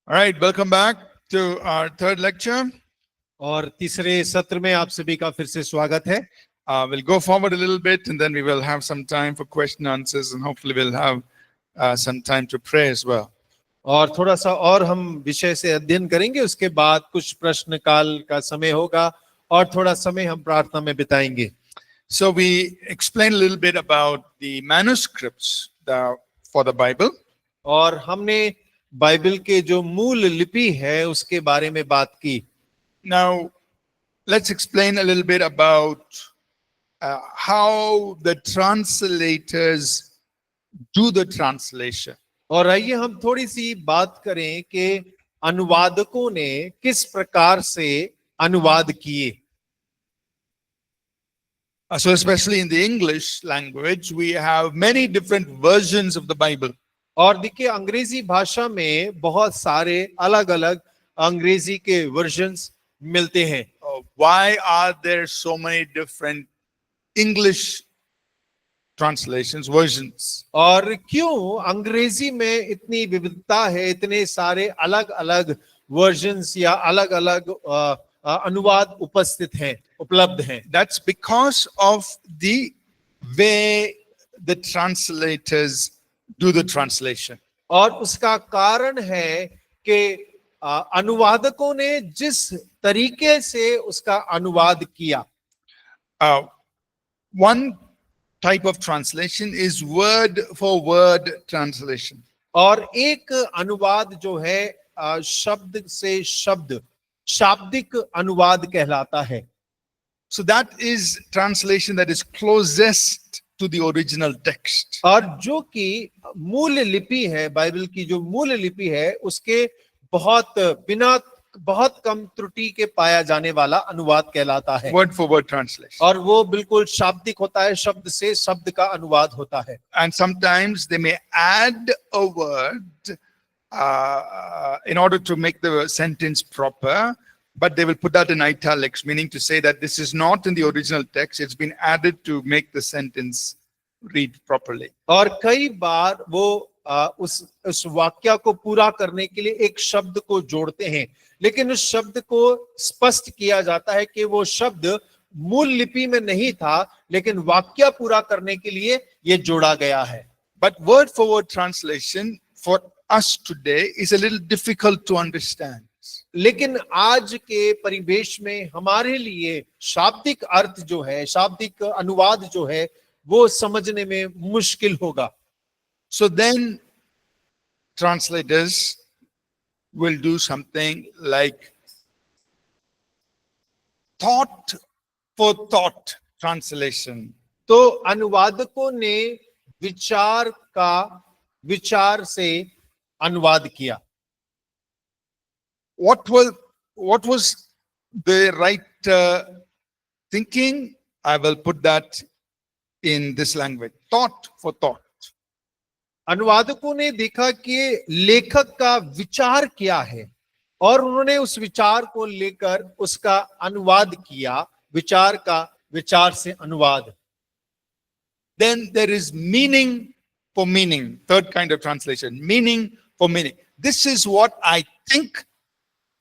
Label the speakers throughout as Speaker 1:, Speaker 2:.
Speaker 1: All right, welcome back to our third lecture.
Speaker 2: और तीसरे सत्र में आप सभी का फिर से स्वागत है।
Speaker 1: We'll go forward a little bit and then we will have some time for question and answers and hopefully we'll have some time to pray as well.
Speaker 2: और थोड़ा सा और हम विषय से अध्ययन करेंगे, उसके बाद कुछ प्रश्न काल का समय होगा और थोड़ा समय हम प्रार्थना में बिताएंगे।
Speaker 1: So we explained a little bit about the manuscripts for the Bible.
Speaker 2: और हमने बाइबल के जो मूल लिपि है उसके बारे में बात की।
Speaker 1: Now, let's explain a little bit about how the translators do the translation.
Speaker 2: और आइए हम थोड़ी सी बात करें कि अनुवादकों ने किस प्रकार से अनुवाद किए।
Speaker 1: So especially in the English language, we have many different versions of the Bible.
Speaker 2: और देखिए अंग्रेजी भाषा में बहुत सारे अलग अलग अंग्रेजी के वर्जन्स मिलते हैं।
Speaker 1: Why are there so many different English translations, versions?
Speaker 2: और क्यों अंग्रेजी में इतनी विविधता है, इतने सारे अलग अलग वर्जन्स या अलग अलग अनुवाद उपस्थित हैं, उपलब्ध हैं?
Speaker 1: That's because of the way the translators do the translation.
Speaker 2: और उसका कारण है कि अनुवादकों ने जिस तरीके से उसका अनुवाद किया।
Speaker 1: One type of translation is word for word translation.
Speaker 2: और एक अनुवाद जो है शब्द से शब्द, शाब्दिक अनुवाद कहलाता है।
Speaker 1: So that is translation that is closest to the original text.
Speaker 2: और जो कि मूल लिपि है, बाइबल की जो मूल लिपि है उसके बहुत कम त्रुटि के पाया जाने वाला अनुवाद कहलाता है।
Speaker 1: Word for word translation.
Speaker 2: और वो बिल्कुल शाब्दिक होता है, शब्द से शब्द का अनुवाद होता है।
Speaker 1: And sometimes they may add a word in order to make the sentence proper, but they will put that in italics, meaning to say that this is not in the original text, it's been added to make the sentence read properly.
Speaker 2: और कई बार वो उस वाक्य को पूरा करने के लिए एक शब्द को जोड़ते हैं, लेकिन उस शब्द को स्पष्ट किया जाता है कि वो शब्द मूल लिपि में नहीं था, लेकिन वाक्य पूरा करने के लिए ये जोड़ा गया है।
Speaker 1: But word for word translation for us today is a little difficult to understand.
Speaker 2: लेकिन आज के परिवेश में हमारे लिए शाब्दिक अर्थ जो है, शाब्दिक अनुवाद जो है, वो समझने में मुश्किल होगा।
Speaker 1: So then translators will do something like thought for thought translation.
Speaker 2: तो अनुवादकों ने विचार से अनुवाद किया।
Speaker 1: What was the right thinking? I will put that in this language. Thought for thought.
Speaker 2: अनुवादकों ने देखा कि लेखक का विचार क्या है और उन्होंने उस विचार को लेकर उसका अनुवाद किया। विचार से अनुवाद।
Speaker 1: Then there is meaning for meaning. Third kind of translation. Meaning for meaning. This is what I think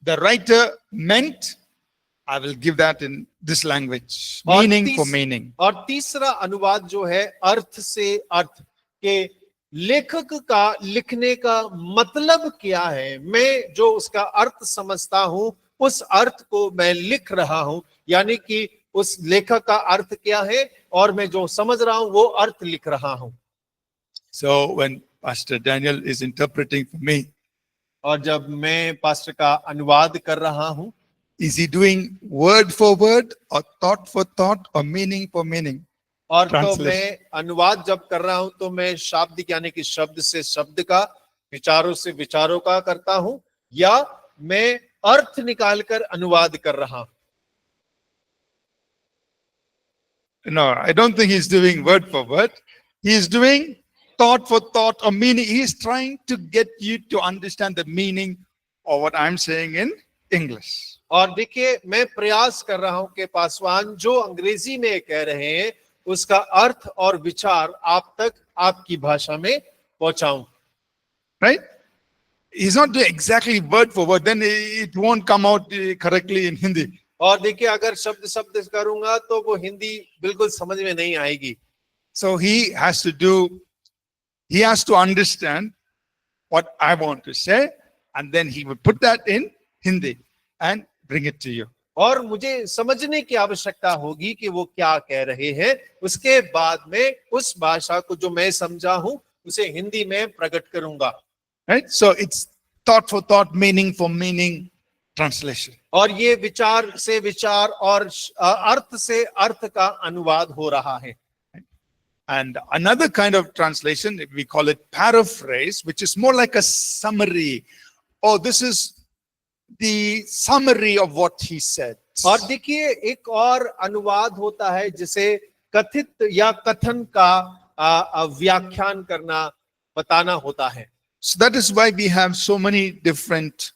Speaker 1: the writer meant. I will give that in this language. Meaning for meaning.
Speaker 2: और तीसरा अनुवाद जो है अर्थ से अर्थ, के लेखक का लिखने का मतलब क्या है, मैं जो उसका अर्थ समझता हूं उस अर्थ को मैं लिख रहा हूं, यानी कि उस लेखक का अर्थ क्या है और मैं जो समझ रहा हूं वो अर्थ लिख रहा हूं।
Speaker 1: So when Pastor Daniel is interpreting for me,
Speaker 2: और जब मैं पास्टर का अनुवाद कर रहा हूं,
Speaker 1: is he doing word for word or thought for thought or meaning for meaning?
Speaker 2: और तो मैं अनुवाद जब कर रहा हूं तो मैं शाब्दिक यानी कि शब्द से शब्द का, विचारों से विचारों का करता हूं, या मैं अर्थ निकालकर अनुवाद कर रहा हूं।
Speaker 1: No, I don't think he's doing word for word. He is doing thought for thought or meaning. He is trying to get you to understand the meaning of what I'm saying in English.
Speaker 2: और देखिए मैं प्रयास कर रहा हूं कि पासवान जो अंग्रेजी में कह रहे हैं उसका अर्थ और विचार आप तक आपकी भाषा में पहुंचाऊं।
Speaker 1: Right? he's not doing exactly word for word, then it won't come out correctly in Hindi.
Speaker 2: और देखिए अगर शब्द शब्द करूंगा तो वो हिंदी बिल्कुल समझ में नहीं आएगी।
Speaker 1: So he has to understand what I want to say, and then he will put that in Hindi and bring it to you.
Speaker 2: और मुझे समझने की आवश्यकता होगी कि वो क्या कह रहे हैं, उसके बाद में उस भाषा को जो मैं समझा हूं उसे हिंदी में प्रकट करूंगा।
Speaker 1: Right? So it's thought for thought, meaning for meaning translation.
Speaker 2: और ये विचार से विचार और अर्थ से अर्थ का अनुवाद हो रहा है।
Speaker 1: And another kind of translation, we call it paraphrase, which is more like a summary. Oh, this is the summary of what he said.
Speaker 2: और देखिए एक और अनुवाद होता है जिसे कथित या कथन का व्याख्यान करना, बताना होता है।
Speaker 1: So that is why we have so many different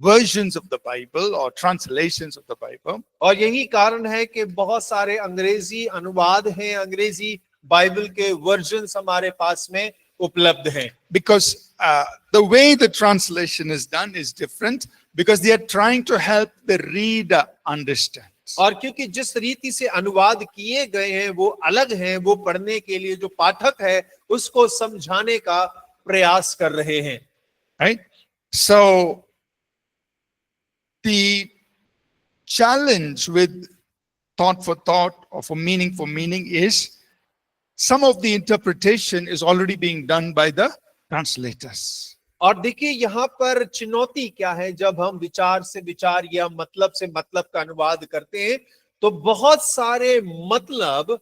Speaker 1: versions of the Bible or translations of the Bible.
Speaker 2: और यही कारण है कि बहुत सारे अंग्रेजी अनुवाद हैं, अंग्रेजी बाइबल के वर्जन्स हमारे पास में उपलब्ध हैं।
Speaker 1: Because the way the translation is done is different, because they are trying to help the reader understand.
Speaker 2: और क्योंकि जिस रीति से अनुवाद किए गए हैं वो अलग हैं, वो पढ़ने के लिए जो पाठक है उसको समझाने का प्रयास कर रहे हैं।
Speaker 1: Right? So the challenge with thought for thought or for meaning is some of the interpretation is already being done by the translators.
Speaker 2: और देखिए यहाँ पर चुनौती क्या है, जब हम विचार से विचार या मतलब से मतलब का अनुवाद करते हैं तो बहुत सारे मतलब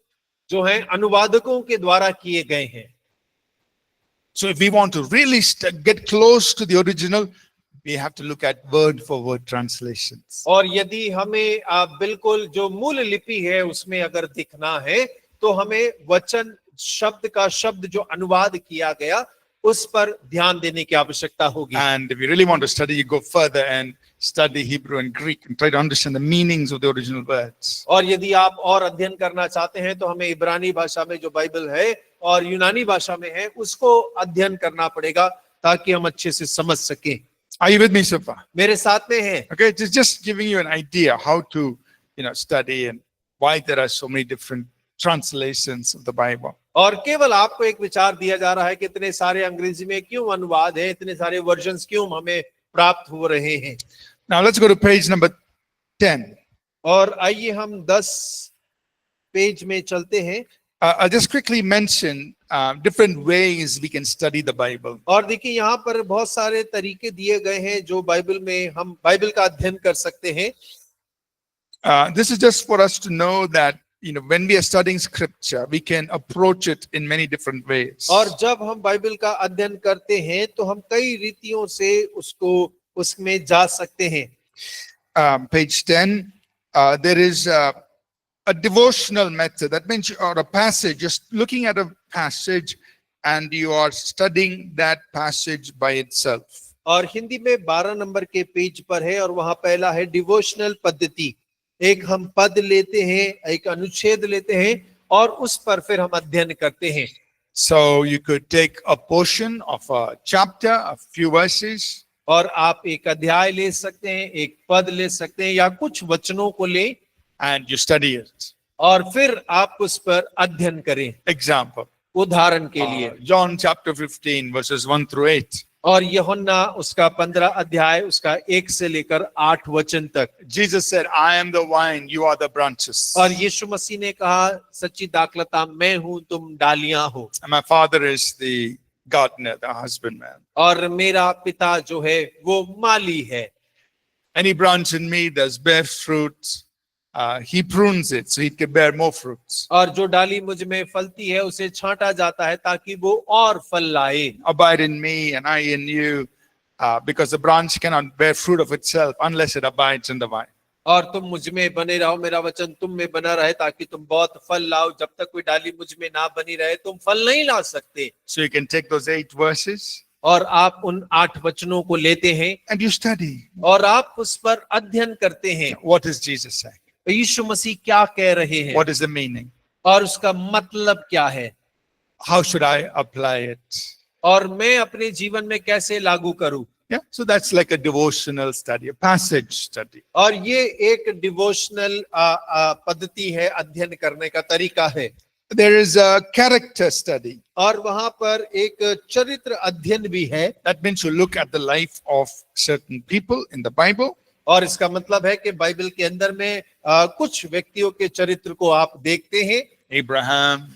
Speaker 2: जो हैं अनुवादकों के द्वारा किए गए हैं।
Speaker 1: So if we want to really get close to the original, we have to look at word for word translations.
Speaker 2: और यदि हमें बिल्कुल जो मूल लिपि है उसमें अगर दिखना है तो हमें वचन शब्द का शब्द जो अनुवाद किया गया उस पर ध्यान देने की आवश्यकता होगी।
Speaker 1: And if you really want to study, you go further and study Hebrew and Greek and try to understand the meanings of the original words.
Speaker 2: और यदि आप और अध्ययन करना चाहते हैं तो हमें इब्रानी भाषा में जो बाइबल है और यूनानी भाषा में है उसको अध्ययन करना पड़ेगा ताकि हम अच्छे से समझ सकें।
Speaker 1: Are you with me so far?
Speaker 2: मेरे साथ में हैं।
Speaker 1: Okay, just giving you an idea how to, study and why there are so many different translations of the Bible.
Speaker 2: और केवल आपको एक विचार दिया जा रहा है कि इतने सारे अंग्रेजी में क्यों अनुवाद है, इतने सारे वर्जन्स क्यों हमें प्राप्त हो रहे हैं।
Speaker 1: Now let's go to page number 10.
Speaker 2: और आइए हम 10 पेज में चलते हैं।
Speaker 1: I'll just quickly mention different ways we can study the Bible.
Speaker 2: और देखिए यहाँ पर बहुत सारे तरीके दिए गए हैं जो बाइबल में हम बाइबल का अध्ययन कर सकते हैं।
Speaker 1: This is just for us to know that when we are studying scripture, we can approach it in many different ways.
Speaker 2: और जब हम बाइबल का अध्ययन करते हैं तो हम कई रीतियों से उसमें जा सकते हैं।
Speaker 1: Page 10, there is a devotional method. That means, or a passage, just looking at a passage and you are studying that passage by itself.
Speaker 2: और हिंदी में 12 नंबर के पेज पर है और वहां पहला है डिवोशनल पद्धति। एक हम पद लेते हैं, एक अनुच्छेद लेते हैं और उस पर फिर हम अध्ययन करते हैं।
Speaker 1: So you could take a portion of a chapter, a few verses.
Speaker 2: और आप एक अध्याय ले सकते हैं, एक पद ले सकते हैं या कुछ वचनों को ले
Speaker 1: And you study it.
Speaker 2: और फिर आप उस पर अध्ययन करें।
Speaker 1: Example.
Speaker 2: उदाहरण के लिए
Speaker 1: John chapter 15 verses 1 through 8.
Speaker 2: और यूहन्ना उसका 15 अध्याय उसका 1 से लेकर 8 वचन तक।
Speaker 1: Jesus said, I am the vine, you are the branches.
Speaker 2: और यीशु मसीह ने कहा, सच्ची दाखलता मैं हूं, तुम डालियां हो।
Speaker 1: And my father is the gardener, the husbandman.
Speaker 2: और मेरा पिता जो है वो माली है।
Speaker 1: Any branch in me that bears fruit, he prunes it so it can bear more fruits.
Speaker 2: और जो डाली मुझ में फलती है उसे छांटा जाता है ताकि वो और फल लाए।
Speaker 1: Abide in me and I in you, because the branch cannot bear fruit of itself unless it abides in the vine.
Speaker 2: और तुम मुझ में बने रहो, मेरा वचन तुम में बना रहे ताकि तुम बहुत फल लाओ। जब तक कोई डाली मुझ में ना बनी रहे तुम फल नहीं ला सकते।
Speaker 1: So you can take those 8 verses
Speaker 2: और आप उन 8 वचनों को लेते हैं
Speaker 1: and you study.
Speaker 2: और आप उस पर अध्ययन करते हैं।
Speaker 1: What is Jesus saying?
Speaker 2: यीशु मसीह क्या कह रहे हैं
Speaker 1: What is the meaning?
Speaker 2: और उसका मतलब क्या है।
Speaker 1: How should I apply it?
Speaker 2: और मैं अपने जीवन में कैसे लागू करूं।
Speaker 1: Yeah, so that's like a devotional study, a passage study.
Speaker 2: और ये एक डिवोशनल पद्धति है, अध्ययन करने का तरीका है।
Speaker 1: There is a character study.
Speaker 2: और वहां पर एक चरित्र अध्ययन भी है।
Speaker 1: That means you look at the life of certain people in the Bible.
Speaker 2: और इसका मतलब है कि बाइबल के अंदर में कुछ व्यक्तियों के चरित्र को आप देखते हैं।
Speaker 1: Abraham,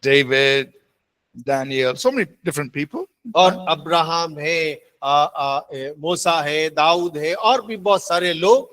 Speaker 1: David, Daniel, so many different people.
Speaker 2: और अब्राहम है, मूसा है, दाऊद है, और भी बहुत सारे लोग।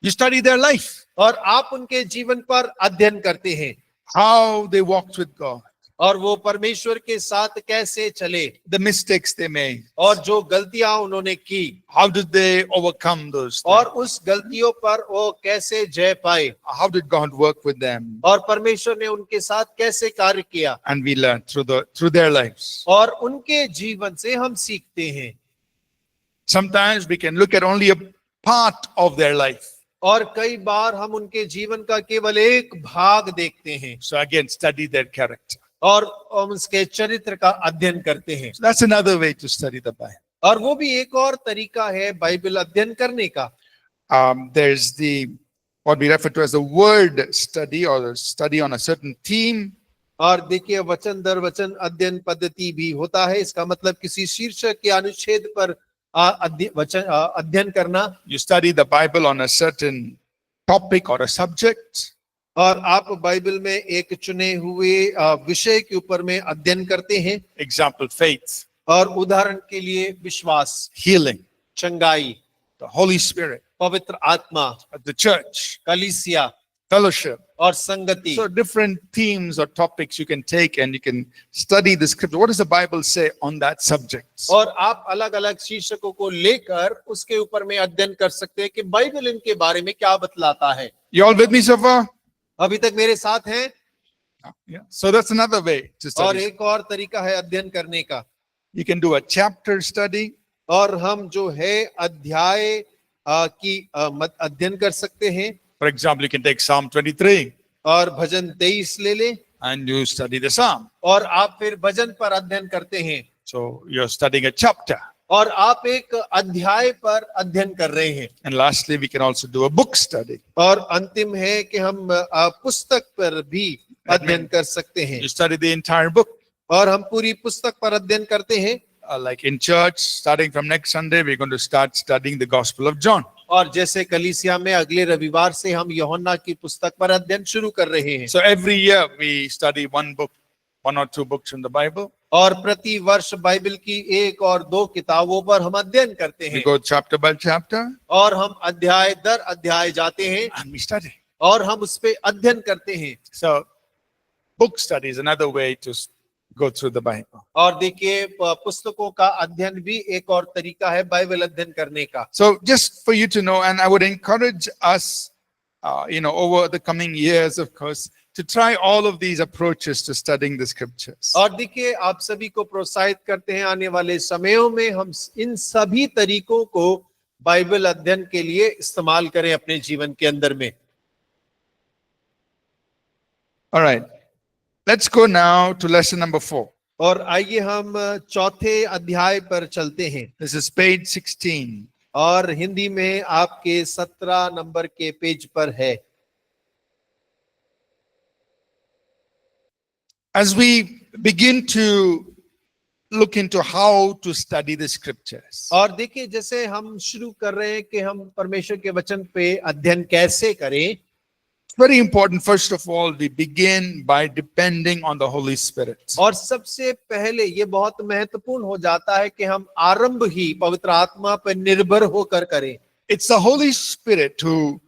Speaker 1: You study their life,
Speaker 2: और आप उनके जीवन पर अध्ययन करते हैं,
Speaker 1: how they walked with God,
Speaker 2: और वो परमेश्वर के साथ कैसे चले,
Speaker 1: the mistakes they made,
Speaker 2: और जो गलतियां उन्होंने की,
Speaker 1: how did they overcome those
Speaker 2: और
Speaker 1: things?
Speaker 2: उस गलतियों पर वो कैसे जय पाए,
Speaker 1: How did God work with them?
Speaker 2: और परमेश्वर ने उनके साथ कैसे कार्य किया।
Speaker 1: And we learn through their lives.
Speaker 2: और उनके जीवन से हम सीखते हैं।
Speaker 1: Sometimes we can look at only a part of their life.
Speaker 2: और कई बार हम उनके जीवन का केवल एक भाग देखते हैं,
Speaker 1: So again, study their character.
Speaker 2: और हम उसके चरित्र का अध्ययन करते हैं।
Speaker 1: So that's another way to study the Bible.
Speaker 2: और वो भी एक और तरीका है बाइबल अध्ययन करने का।
Speaker 1: There's what we refer to as the word study, or the study on a certain theme.
Speaker 2: और देखिए, वचन दर वचन अध्ययन पद्धति भी होता है। इसका मतलब किसी शीर्षक के अनुच्छेद पर अध्ययन करना।
Speaker 1: You study the Bible on a certain topic or a subject.
Speaker 2: और आप बाइबल में एक चुने हुए विषय के ऊपर में अध्ययन करते हैं।
Speaker 1: Example, faith,
Speaker 2: और उदाहरण के लिए विश्वास,
Speaker 1: healing,
Speaker 2: चंगाई,
Speaker 1: the Holy Spirit,
Speaker 2: पवित्र आत्मा,
Speaker 1: the church,
Speaker 2: कलीसिया,
Speaker 1: fellowship.
Speaker 2: और संगति।
Speaker 1: So different themes or topics you can take and you can study the scripture. What does the Bible say on that subject?
Speaker 2: और आप अलग अलग शीर्षकों को लेकर उसके ऊपर में अध्ययन कर सकते हैं कि बाइबल इनके बारे में क्या बतलाता है।
Speaker 1: You all with me so far?
Speaker 2: अभी तक मेरे साथ हैं?
Speaker 1: Yeah. So that's another way to
Speaker 2: और
Speaker 1: study.
Speaker 2: एक और तरीका है अध्ययन करने का।
Speaker 1: You can do a chapter study.
Speaker 2: और हम जो है अध्याय की अध्ययन कर सकते हैं।
Speaker 1: For example, you can take Psalm 23
Speaker 2: और भजन 23 ले ले,
Speaker 1: and you study the Psalm.
Speaker 2: और आप फिर भजन पर अध्ययन करते हैं।
Speaker 1: So you're studying a chapter.
Speaker 2: और आप एक अध्याय पर अध्ययन कर रहे हैं।
Speaker 1: And lastly, we can also do a book study.
Speaker 2: और अंतिम है कि हम पुस्तक पर भी अध्ययन कर सकते हैं।
Speaker 1: You study the entire book.
Speaker 2: और हम पूरी पुस्तक पर अध्ययन करते हैं।
Speaker 1: Like in church, starting from next Sunday, we're going to start studying the Gospel of John.
Speaker 2: और जैसे कलीसिया में अगले रविवार से हम यूहन्ना की पुस्तक पर अध्ययन शुरू कर रहे हैं।
Speaker 1: So every year we study one book, one or two books from the Bible.
Speaker 2: और प्रति वर्ष बाइबल की एक और दो किताबों पर हम अध्ययन करते
Speaker 1: We
Speaker 2: हैं।
Speaker 1: go chapter by chapter
Speaker 2: और हम अध्याय दर अध्याय जाते हैं
Speaker 1: and we study.
Speaker 2: और हम उस पे अध्ययन करते हैं।
Speaker 1: So book study is another way to go through the Bible.
Speaker 2: और देखिए, पुस्तकों का अध्ययन भी एक और तरीका है बाइबल अध्ययन करने का।
Speaker 1: So just for you to know, and I would encourage us, over the coming years, of course, to try all of these approaches to studying the scriptures.
Speaker 2: और देखिए, आप सभी को प्रोत्साहित करते हैं आने वाले समयों में हम इन सभी तरीकों को बाइबल अध्ययन के लिए इस्तेमाल करें अपने जीवन के अंदर में।
Speaker 1: All right. Let's go now to lesson number 4.
Speaker 2: और आइए हम चौथे अध्याय पर चलते हैं।
Speaker 1: This is page 16.
Speaker 2: और हिंदी में आपके 17 नंबर के पेज पर है।
Speaker 1: As we begin to look into how to study the scriptures,
Speaker 2: और देखिए, जैसे हम शुरू कर रहे हैं कि हम परमेश्वर के वचन पे अध्ययन कैसे करें,
Speaker 1: it's very important, first of all, we begin by depending on the Holy Spirit.
Speaker 2: और सबसे पहले ये बहुत महत्वपूर्ण हो जाता है कि हम आरंभ ही पवित्र आत्मा पर निर्भर होकर करें।
Speaker 1: It's the Holy Spirit who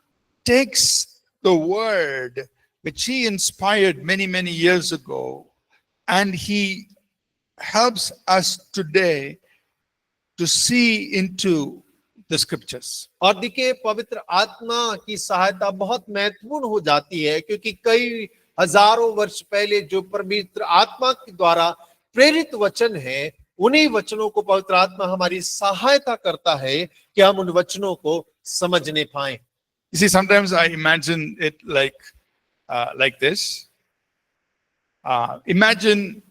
Speaker 1: takes the word which he inspired many, many years ago, and he helps us today to see into the scriptures.
Speaker 2: और देखिए, पवित्र आत्मा की सहायता बहुत महत्वपूर्ण हो जाती है, क्योंकि कई हजारों वर्ष पहले जो पवित्र आत्मा के द्वारा प्रेरित वचन है, उन्हीं वचनों को पवित्र आत्मा हमारी सहायता करता है कि हम उन वचनों को समझने पाएं।
Speaker 1: You see, sometimes I imagine it like this. Imagine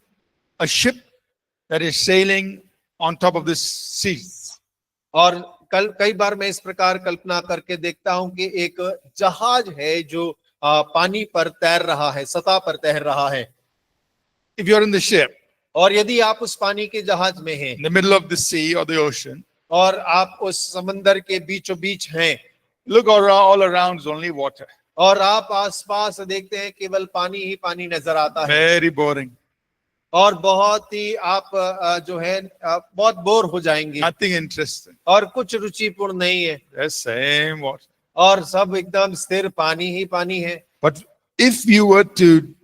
Speaker 1: a ship that is sailing on top of this sea.
Speaker 2: और कई बार मैं इस प्रकार कल्पना करके देखता हूं कि एक जहाज है जो पानी पर तैर रहा है, सतह पर तैर रहा है।
Speaker 1: If you're in the ship,
Speaker 2: और यदि आप उस पानी के जहाज में हैं
Speaker 1: in the middle of the sea or the ocean,
Speaker 2: और आप उस समंदर के बीचों बीच हैं
Speaker 1: look all around is only water.
Speaker 2: और आप आसपास देखते हैं केवल पानी ही पानी नजर आता है
Speaker 1: Very boring.
Speaker 2: और बहुत ही आप जो है बहुत बोर हो जाएंगे
Speaker 1: Nothing interesting.
Speaker 2: और कुछ रुचिपूर्ण नहीं है
Speaker 1: Just same water.
Speaker 2: और सब एकदम स्थिर पानी ही पानी है।
Speaker 1: But if you were to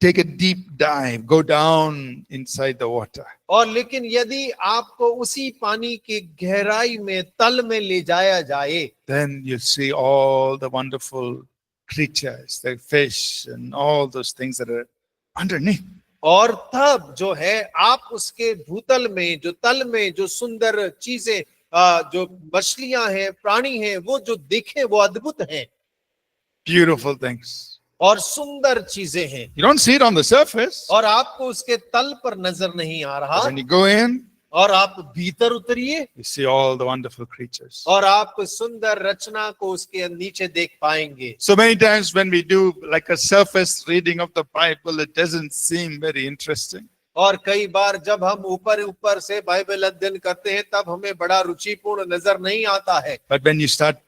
Speaker 1: take a deep dive, go down inside the water,
Speaker 2: और लेकिन यदि आपको उसी पानी की गहराई में तल में ले जाया जाए
Speaker 1: then you see all the wonderful creatures, the fish and all those things that are underneath.
Speaker 2: और तब जो है आप उसके भूतल में जो तल में जो सुंदर चीजें जो मछलियां हैं, प्राणी हैं, वो जो दिखे वो अद्भुत हैं
Speaker 1: Beautiful things.
Speaker 2: और सुंदर चीजें हैं
Speaker 1: You don't see it on the surface.
Speaker 2: और आपको उसके तल पर नजर नहीं आ रहा
Speaker 1: But when you go in,
Speaker 2: और आप भीतर उतरिए
Speaker 1: you see all the wonderful creatures.
Speaker 2: और आप सुंदर रचना को उसके नीचे देख पाएंगे।
Speaker 1: So many times when we do like a surface reading of the Bible, it doesn't seem very interesting.
Speaker 2: और कई बार जब हम ऊपर ऊपर से बाइबल अध्ययन करते हैं तब हमें बड़ा रुचिपूर्ण नजर नहीं आता है।
Speaker 1: But when you start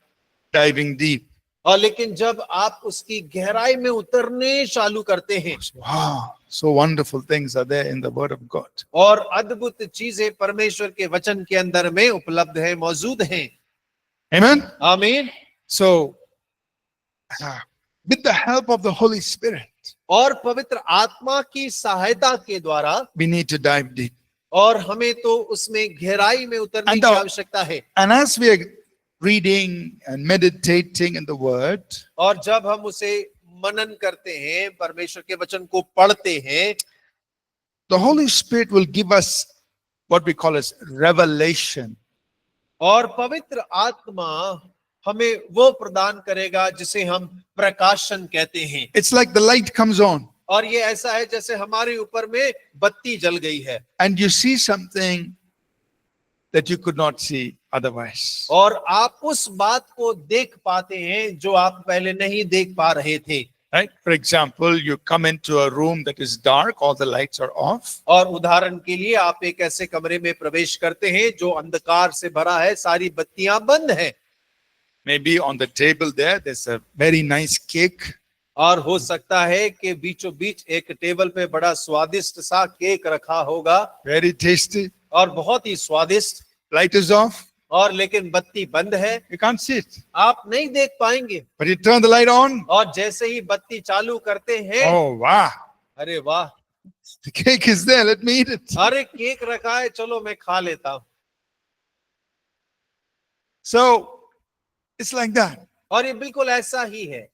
Speaker 1: diving deep,
Speaker 2: और लेकिन जब आप उसकी गहराई में उतरने चालू करते हैं
Speaker 1: wow, so wonderful things are there in the Word of God.
Speaker 2: और अद्भुत चीजें परमेश्वर के वचन के अंदर में उपलब्ध है, मौजूद हैं।
Speaker 1: Amen?
Speaker 2: आमीन।
Speaker 1: So, with the help of the Holy Spirit,
Speaker 2: और पवित्र आत्मा की सहायता के द्वारा
Speaker 1: we need to dive deep.
Speaker 2: और हमें तो उसमें गहराई में उतरने
Speaker 1: And
Speaker 2: की
Speaker 1: the-
Speaker 2: आवश्यकता है।
Speaker 1: And as we are reading and meditating in the Word,
Speaker 2: और जब हम उसे मनन करते हैं, परमेश्वर के वचन को पढ़ते हैं,
Speaker 1: the Holy Spirit will give us what we call as revelation.
Speaker 2: और पवित्र आत्मा हमें वो प्रदान करेगा जिसे हम प्रकाशन कहते हैं।
Speaker 1: It's like the light comes on
Speaker 2: और ये ऐसा है जैसे हमारे ऊपर में बत्ती जल गई है
Speaker 1: and you see something that you could not see otherwise.
Speaker 2: और आप उस बात को देख पाते हैं जो आप पहले नहीं देख पा रहे थे।
Speaker 1: Right? For example, you come into a room that is dark, all the lights are off.
Speaker 2: और उदाहरण के लिए आप एक ऐसे कमरे में प्रवेश करते हैं जो अंधकार से भरा है, सारी बत्तियां बंद हैं।
Speaker 1: Maybe on the table there's a very nice cake.
Speaker 2: और हो सकता है कि बीचों बीच एक टेबल पे बड़ा स्वादिष्ट सा केक रखा होगा
Speaker 1: Very tasty.
Speaker 2: और बहुत ही स्वादिष्ट,
Speaker 1: Light is off.
Speaker 2: और लेकिन बत्ती बंद है,
Speaker 1: You can't see it.
Speaker 2: आप नहीं देख पाएंगे।
Speaker 1: But you turn the light on.
Speaker 2: और जैसे ही बत्ती चालू करते हैं,
Speaker 1: Oh, wow.
Speaker 2: अरे वाह,
Speaker 1: The cake is there. Let me eat it.
Speaker 2: अरे केक रखा है, चलो मैं खा लेता हूं।
Speaker 1: So, it's like that.
Speaker 2: और ये बिल्कुल ऐसा ही है।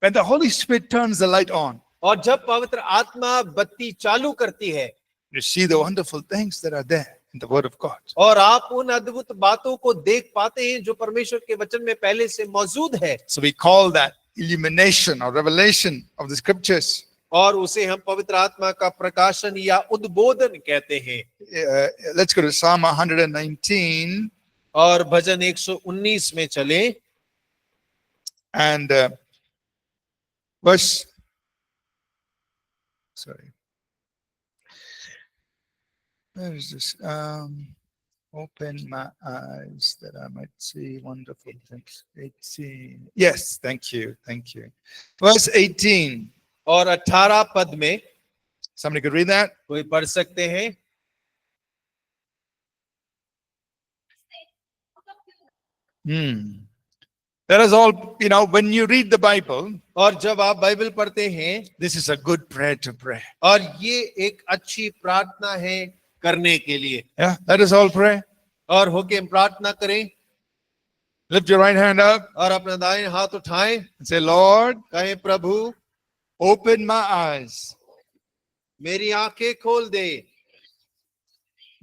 Speaker 1: When the Holy Spirit turns the light on,
Speaker 2: और जब पवित्र आत्मा बत्ती चालू करती है
Speaker 1: you see the wonderful things that are there in the Word of God.
Speaker 2: और आप उन अद्भुत बातों को देख पाते हैं जो परमेश्वर के वचन में पहले से मौजूद है।
Speaker 1: So we call that illumination or revelation of the scriptures.
Speaker 2: और उसे हम पवित्र आत्मा का प्रकाशन या उद्बोधन कहते हैं।
Speaker 1: Let's go to Psalm 119
Speaker 2: और भजन 119 में चले
Speaker 1: and verse, sorry, where is this? Open my eyes that I might see wonderful things. 18. Yes, thank you. Verse 18.
Speaker 2: और 18 पद में
Speaker 1: Somebody could read that?
Speaker 2: कोई पढ़ सकते हैं?
Speaker 1: That is all, when you read the Bible,
Speaker 2: और जब आप बाइबल पढ़ते हैं,
Speaker 1: this is a good prayer to pray.
Speaker 2: और ये एक अच्छी प्रार्थना है करने के लिए।
Speaker 1: Yeah, let us all pray.
Speaker 2: और होके प्रार्थना करें
Speaker 1: Lift your right hand up
Speaker 2: और अपना दाहिने हाथ उठाएं,
Speaker 1: and say, Lord,
Speaker 2: कहें प्रभु
Speaker 1: open my eyes
Speaker 2: मेरी आंखें खोल दे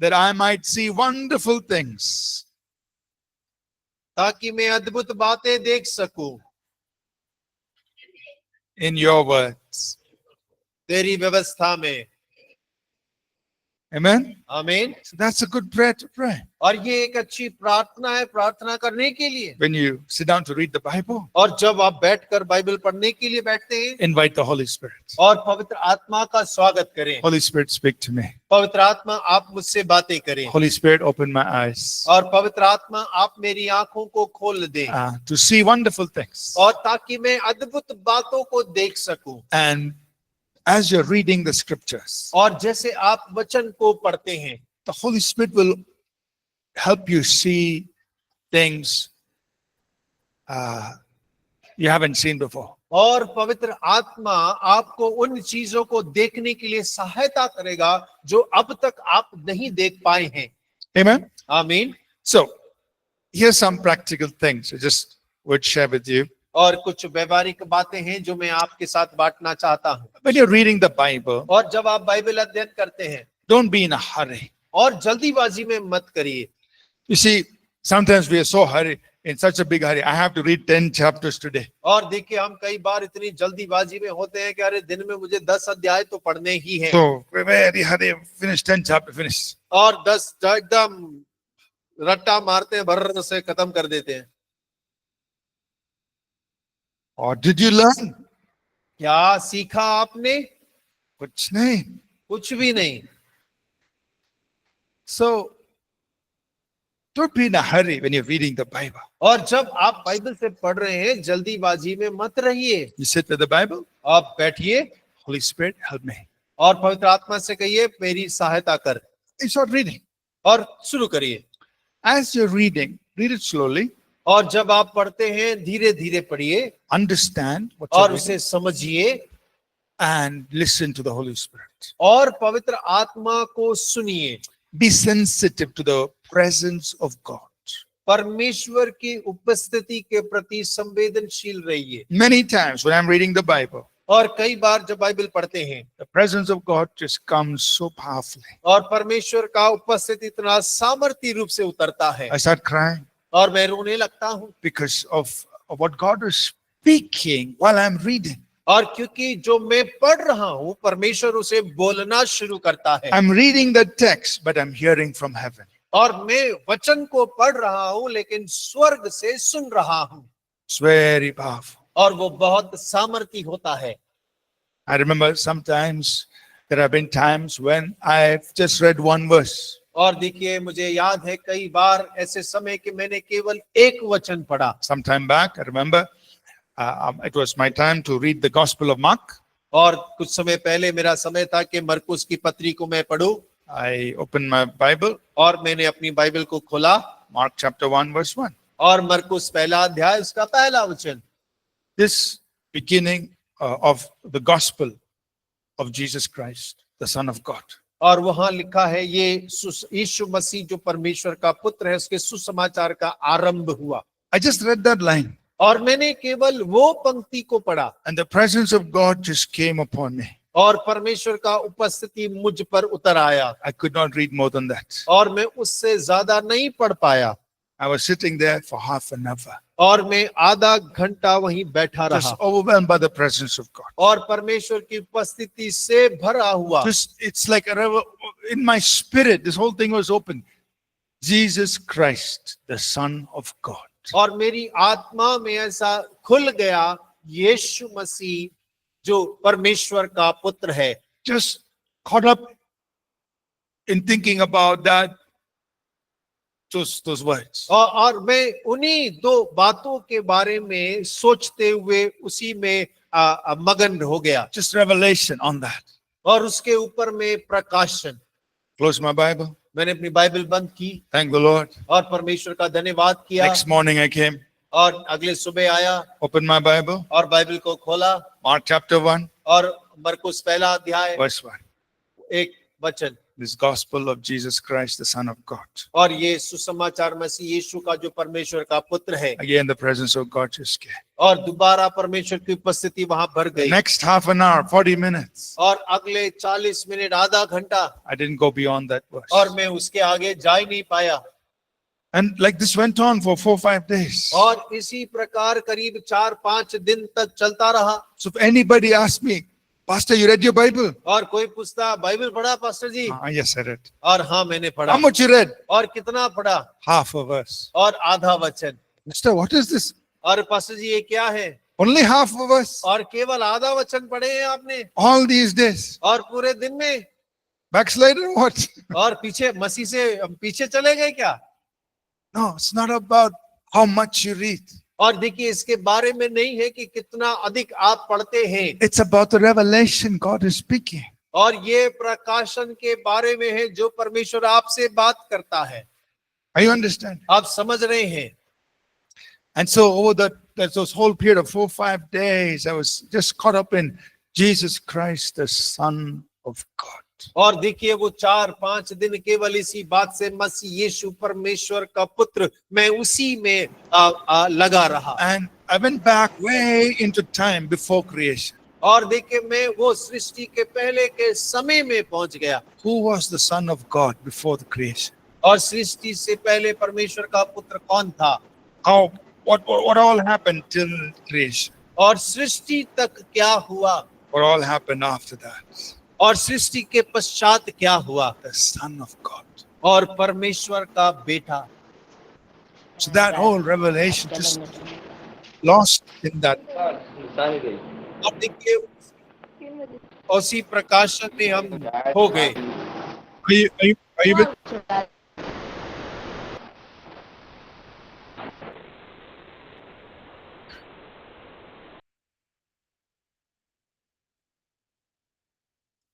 Speaker 1: that I might see wonderful things
Speaker 2: ताकि मैं अद्भुत बातें देख सकूं
Speaker 1: in your words.
Speaker 2: तेरी व्यवस्था में।
Speaker 1: Amen.
Speaker 2: आमीन।
Speaker 1: So that's a good prayer to pray.
Speaker 2: और ये एक अच्छी प्रार्थना है प्रार्थना करने के लिए।
Speaker 1: When you sit down to read the Bible,
Speaker 2: और जब आप बैठकर बाइबल पढ़ने के लिए बैठते हैं
Speaker 1: invite the Holy Spirit.
Speaker 2: और पवित्र आत्मा का स्वागत करें।
Speaker 1: Holy Spirit, speak to me.
Speaker 2: पवित्र आत्मा आप मुझसे बातें करें।
Speaker 1: Holy Spirit, open my eyes
Speaker 2: और पवित्र आत्मा आप मेरी आंखों को खोल दें
Speaker 1: to see wonderful things.
Speaker 2: और ताकि मैं अद्भुत बातों को देख सकूं।
Speaker 1: And as you're reading the scriptures,
Speaker 2: और जैसे आप वचन को पढ़ते हैं
Speaker 1: the Holy Spirit will help you see things you haven't seen before.
Speaker 2: और पवित्र आत्मा आपको उन चीजों को देखने के लिए सहायता करेगा जो अब तक आप नहीं देख पाए हैं।
Speaker 1: Amen.
Speaker 2: आमीन।
Speaker 1: So here's some practical things I just would share with you.
Speaker 2: और कुछ व्यवहारिक बातें हैं जो मैं आपके साथ बांटना चाहता हूं।
Speaker 1: When you're reading the Bible,
Speaker 2: और जब आप बाइबल अध्ययन करते हैं
Speaker 1: don't be in a hurry.
Speaker 2: और जल्दीबाजी में मत करिए।
Speaker 1: You see, sometimes we are so hurry, in such a big hurry. I have to read 10 chapters today.
Speaker 2: और देखिए हम कई बार इतनी जल्दीबाजी में होते हैं कि अरे दिन में मुझे 10 अध्याय तो पढ़ने ही हैं।
Speaker 1: So we're very hurry, finish 10 chapters, finish.
Speaker 2: और 10 एकदम रट्टा मारते हैं, भर्र से खत्म कर देते हैं।
Speaker 1: Or did you learn?
Speaker 2: क्या सीखा आपने?
Speaker 1: कुछ नहीं.
Speaker 2: कुछ भी नहीं।
Speaker 1: So don't be in a hurry when you're reading the Bible.
Speaker 2: और जब आप बाइबल से पढ़ रहे हैं जल्दीबाजी में मत रहिए।
Speaker 1: You sit with the Bible,
Speaker 2: आप बैठिए
Speaker 1: Holy Spirit, help me.
Speaker 2: और पवित्र आत्मा से कहिए मेरी सहायता कर।
Speaker 1: You start reading.
Speaker 2: और शुरू करिए।
Speaker 1: As you're reading, read it slowly,
Speaker 2: और जब आप पढ़ते हैं धीरे धीरे पढ़िए
Speaker 1: understand what
Speaker 2: और
Speaker 1: you're
Speaker 2: उसे
Speaker 1: reading,
Speaker 2: समझिए
Speaker 1: and listen to the Holy Spirit.
Speaker 2: और पवित्र आत्मा को सुनिए।
Speaker 1: Be sensitive to the presence of God.
Speaker 2: परमेश्वर की उपस्थिति के प्रति संवेदनशील रहिए।
Speaker 1: Many times when I'm reading the Bible,
Speaker 2: और कई बार जब बाइबल पढ़ते हैं
Speaker 1: the presence of God just comes so powerfully.
Speaker 2: और परमेश्वर का उपस्थिति इतना सामर्थ्य रूप से उतरता है
Speaker 1: I start crying
Speaker 2: और मैं रोने लगता हूँ।
Speaker 1: because of what God is speaking while I'm reading.
Speaker 2: और क्योंकि जो मैं पढ़ रहा हूँ परमेश्वर उसे बोलना शुरू करता है।
Speaker 1: I'm reading the text, but I'm hearing from heaven.
Speaker 2: और मैं वचन को पढ़ रहा हूँ लेकिन स्वर्ग से सुन रहा हूँ
Speaker 1: It's very powerful.
Speaker 2: और वो बहुत सामर्थी होता है।
Speaker 1: I remember sometimes there have been times when I've just read one verse.
Speaker 2: और देखिए मुझे याद है कई बार ऐसे समय कि मैंने केवल एक वचन पढ़ा।
Speaker 1: Some time back, I remember it was my time to read the Gospel of Mark.
Speaker 2: और कुछ समय पहले मेरा समय था कि मरकुस की पत्री को मैं पढूं।
Speaker 1: I opened my Bible,
Speaker 2: और मैंने अपनी बाइबल को खोला
Speaker 1: Mark chapter 1, verse 1.
Speaker 2: और मरकुस पहला अध्याय उसका पहला वचन।
Speaker 1: This beginning of the Gospel of Jesus Christ, the Son of God.
Speaker 2: और वहां लिखा है ये यीशु मसीह जो परमेश्वर का पुत्र है उसके सुसमाचार का आरंभ हुआ।
Speaker 1: I just read that line.
Speaker 2: और मैंने केवल वो पंक्ति को पढ़ा
Speaker 1: And the presence of God just came upon me.
Speaker 2: और परमेश्वर का उपस्थिति मुझ पर उतर आया
Speaker 1: I could not read more than that.
Speaker 2: और मैं उससे ज्यादा नहीं पढ़ पाया।
Speaker 1: I was sitting there for half an hour,
Speaker 2: और मैं आधा घंटा वहीं बैठा
Speaker 1: just
Speaker 2: रहा
Speaker 1: overwhelmed by the presence of God.
Speaker 2: और परमेश्वर की उपस्थिति से भरा हुआ।
Speaker 1: Just, it's like a river in my spirit. This whole thing was open. Jesus Christ, the Son of God.
Speaker 2: और मेरी आत्मा में ऐसा खुल गया यीशु मसीह जो परमेश्वर का पुत्र है।
Speaker 1: Just caught up in thinking about that, those words.
Speaker 2: और मैं उन्हीं दो बातों के बारे में सोचते हुए उसी में मगन हो गया।
Speaker 1: Just revelation on that.
Speaker 2: और उसके ऊपर में प्रकाशन।
Speaker 1: Close my Bible.
Speaker 2: मैंने अपनी बाइबल बंद की
Speaker 1: Thank the Lord.
Speaker 2: और परमेश्वर का धन्यवाद किया।
Speaker 1: Next morning I came,
Speaker 2: और अगले सुबह आया
Speaker 1: opened my Bible,
Speaker 2: और बाइबल को खोला
Speaker 1: Mark chapter 1,
Speaker 2: और मरकुस पहला अध्याय
Speaker 1: verse 1.
Speaker 2: एक वचन।
Speaker 1: This gospel of Jesus Christ, the Son of God.
Speaker 2: और ये सुसमाचार मसीह यीशु का जो परमेश्वर का पुत्र है।
Speaker 1: Again, the presence of God just came.
Speaker 2: और दोबारा परमेश्वर की उपस्थिति वहां भर
Speaker 1: The
Speaker 2: गई।
Speaker 1: next half an hour, 40 minutes,
Speaker 2: और अगले 40 मिनट आधा घंटा
Speaker 1: I didn't go beyond that verse.
Speaker 2: और मैं उसके आगे जा ही नहीं पाया।
Speaker 1: And like this went on for 4-5 days.
Speaker 2: और इसी प्रकार करीब 4-5 दिन तक चलता रहा।
Speaker 1: So if anybody asks me, Pastor, you read your Bible?
Speaker 2: और कोई पूछता बाइबल पढ़ा pastor ji?
Speaker 1: Yes, I read.
Speaker 2: और हाँ मैंने पढ़ा।
Speaker 1: How much you read?
Speaker 2: और कितना पढ़ा?
Speaker 1: Half a verse.
Speaker 2: और आधा वचन।
Speaker 1: Pastor, what is this?
Speaker 2: और पास्टर जी ये क्या है?
Speaker 1: Only half a verse?
Speaker 2: और केवल आधा वचन पढ़े हैं आपने?
Speaker 1: All these days?
Speaker 2: और पूरे दिन में?
Speaker 1: Backslider or what?
Speaker 2: और पीछे मसीह से पीछे चले गए क्या?
Speaker 1: No, it's not about how much you read.
Speaker 2: और देखिए इसके बारे में नहीं है कि कितना अधिक आप पढ़ते हैं,
Speaker 1: It's about the revelation God is speaking.
Speaker 2: और ये प्रकाशन के बारे में है जो परमेश्वर आपसे बात करता है।
Speaker 1: Are you understand?
Speaker 2: आप समझ रहे हैं?
Speaker 1: And so over those whole period of 4-5 days, I was just caught up in Jesus Christ, the Son of God.
Speaker 2: और देखिए वो 4-5 दिन केवल इसी बात से मसीह यीशु परमेश्वर का पुत्र, मैं उसी में लगा रहा।
Speaker 1: And I went back way into time before creation.
Speaker 2: और देखिए मैं वो सृष्टि के पहले के समय में पहुंच गया।
Speaker 1: Who was the Son of God before the creation?
Speaker 2: और सृष्टि से पहले परमेश्वर का पुत्र कौन था?
Speaker 1: What all happened till creation?
Speaker 2: और सृष्टि तक क्या हुआ?
Speaker 1: What all happened after that?
Speaker 2: और सृष्टि के पश्चात क्या हुआ?
Speaker 1: The Son of God.
Speaker 2: और परमेश्वर का बेटा।
Speaker 1: So that whole revelation just lost in that.
Speaker 2: और देखिए उसी प्रकाशन में हम हो गए।
Speaker 1: Are you with?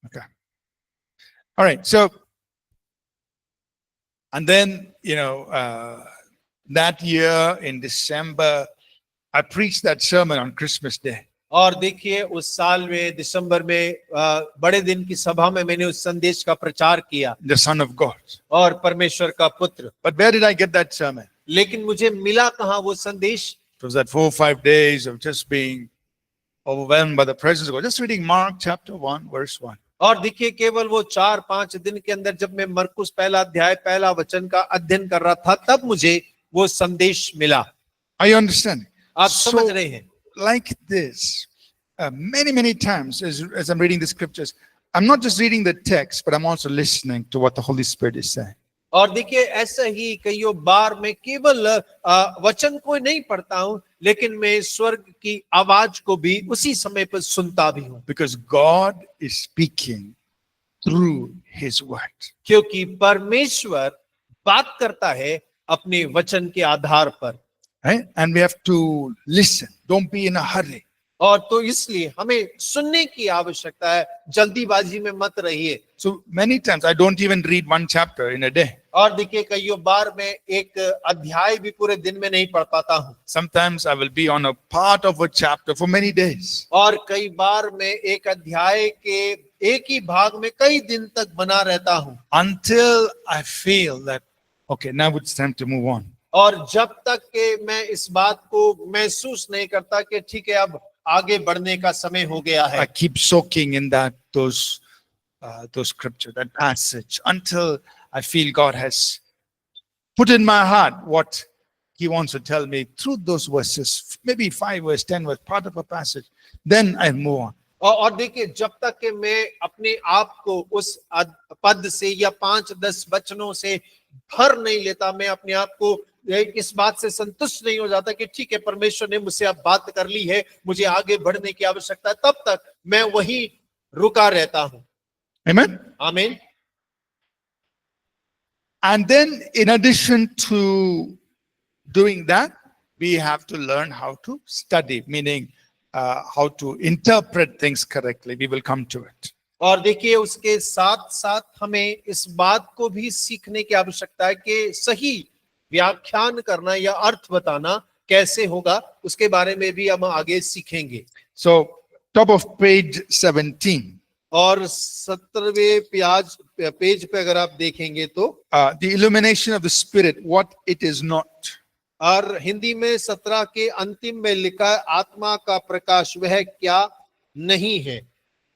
Speaker 1: Okay. All right. So, and then, that year in December, I preached that sermon on Christmas Day.
Speaker 2: और देखिए उस साल में दिसंबर में बड़े दिन की सभा में मैंने उस संदेश का प्रचार किया,
Speaker 1: The Son of God.
Speaker 2: और परमेश्वर का पुत्र।
Speaker 1: But where did I get that sermon?
Speaker 2: लेकिन मुझे मिला कहाँ वो संदेश?
Speaker 1: It was that 4-5 days of just being overwhelmed by the presence of God. Just reading Mark chapter 1, verse 1.
Speaker 2: और देखिए केवल वो 4-5 दिन के अंदर जब मैं मरकुस पहला अध्याय पहला वचन का अध्ययन कर रहा था, तब मुझे वो संदेश मिला।
Speaker 1: Are you understanding?
Speaker 2: आप समझ रहे हैं?
Speaker 1: Like this, many times as I'm reading the scriptures, I'm not just reading the text, but I'm also listening to what the Holy Spirit is saying.
Speaker 2: और देखिए ऐसा ही कईयों बार मैं केवल वचन को नहीं पढ़ता हूँ, लेकिन मैं स्वर्ग की आवाज को भी उसी समय पर सुनता भी हूँ।
Speaker 1: Because God is speaking through His word.
Speaker 2: क्योंकि परमेश्वर बात करता है अपने वचन के आधार पर,
Speaker 1: Right? And we have to listen. Don't be in a hurry.
Speaker 2: और तो इसलिए हमें सुनने की आवश्यकता है, जल्दीबाजी में मत रहिए।
Speaker 1: So many times I don't even read one chapter in a day.
Speaker 2: और देखिए कईयों बार मैं एक अध्याय भी पूरे दिन में नहीं पढ़ पाता हूँ।
Speaker 1: Sometimes I will be on a part of a chapter for many days.
Speaker 2: और कई बार मैं एक अध्याय के एक ही भाग में कई दिन तक बना रहता हूँ,
Speaker 1: Until I feel that, okay, now it's time to move on.
Speaker 2: और जब तक के मैं इस बात को महसूस नहीं करता कि ठीक है अब आगे बढ़ने का समय हो गया है।
Speaker 1: I keep soaking in those scripture, that passage, until I feel God has put in my heart what He wants to tell me through those verses, maybe 5 verse, 10 verse, part of a passage. Then I move on.
Speaker 2: और देखिए जब तक कि मैं अपने आप को उस पद से या 5-10 वचनों से भर नहीं लेता, मैं अपने आप को इस बात से संतुष्ट नहीं हो जाता कि ठीक है परमेश्वर ने मुझसे अब बात कर ली है, मुझे आगे बढ़ने की आवश्यकता है, तब तक मैं वही रुका रहता हूं।
Speaker 1: Amen.
Speaker 2: आमीन।
Speaker 1: And then in addition to doing that, we have to learn how to study, meaning how to interpret things correctly. We will come to it.
Speaker 2: और देखिए उसके साथ साथ हमें इस बात को भी सीखने की आवश्यकता है कि सही व्याख्यान करना या अर्थ बताना कैसे होगा, उसके बारे में भी हम आगे सीखेंगे।
Speaker 1: So, top of page 17.
Speaker 2: और 17वें पेज पे अगर आप देखेंगे तो
Speaker 1: the illumination of the Spirit, what it is not.
Speaker 2: और हिंदी में 17 के अंतिम में लिखा है आत्मा का प्रकाश वह क्या नहीं है।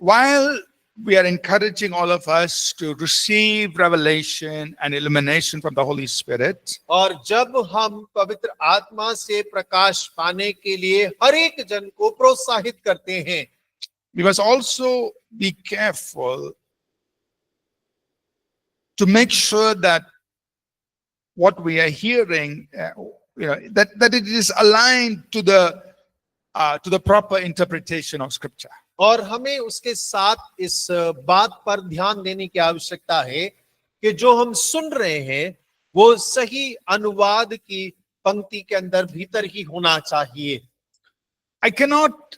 Speaker 1: While we are encouraging all of us to receive revelation and illumination from the Holy Spirit,
Speaker 2: और जब हम पवित्र आत्मा से प्रकाश पाने के लिए हर एक जन को प्रोत्साहित करते हैं,
Speaker 1: we must also be careful to make sure that what we are hearing, that it is aligned to the proper interpretation of Scripture.
Speaker 2: और हमें उसके साथ इस बात पर ध्यान देने की आवश्यकता है कि जो हम सुन रहे हैं वो सही अनुवाद की पंक्ति के अंदर भीतर ही होना चाहिए.
Speaker 1: I cannot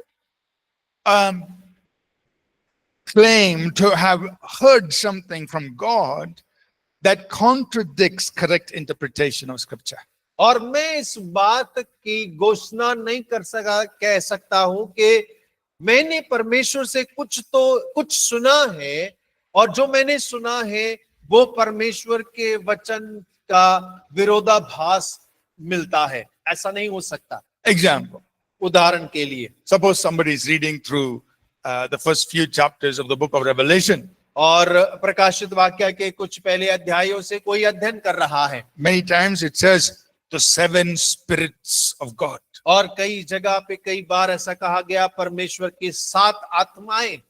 Speaker 1: claim to have heard something from God that contradicts correct interpretation of Scripture.
Speaker 2: और मैं इस बात की घोषणा नहीं कह सकता हूं कि मैंने परमेश्वर से कुछ सुना है और जो मैंने सुना है वो परमेश्वर के वचन का विरोधाभास मिलता है. ऐसा नहीं हो सकता.
Speaker 1: Example.
Speaker 2: उदाहरण के लिए,
Speaker 1: Suppose somebody is reading through the first few chapters of the book of Revelation.
Speaker 2: और प्रकाशित वाक्य के कुछ पहले अध्यायों से कोई अध्ययन कर रहा है.
Speaker 1: Many times it says the seven spirits of God.
Speaker 2: और कई जगह पे कई बार ऐसा कहा गया परमेश्वर की 7 आत्माएं.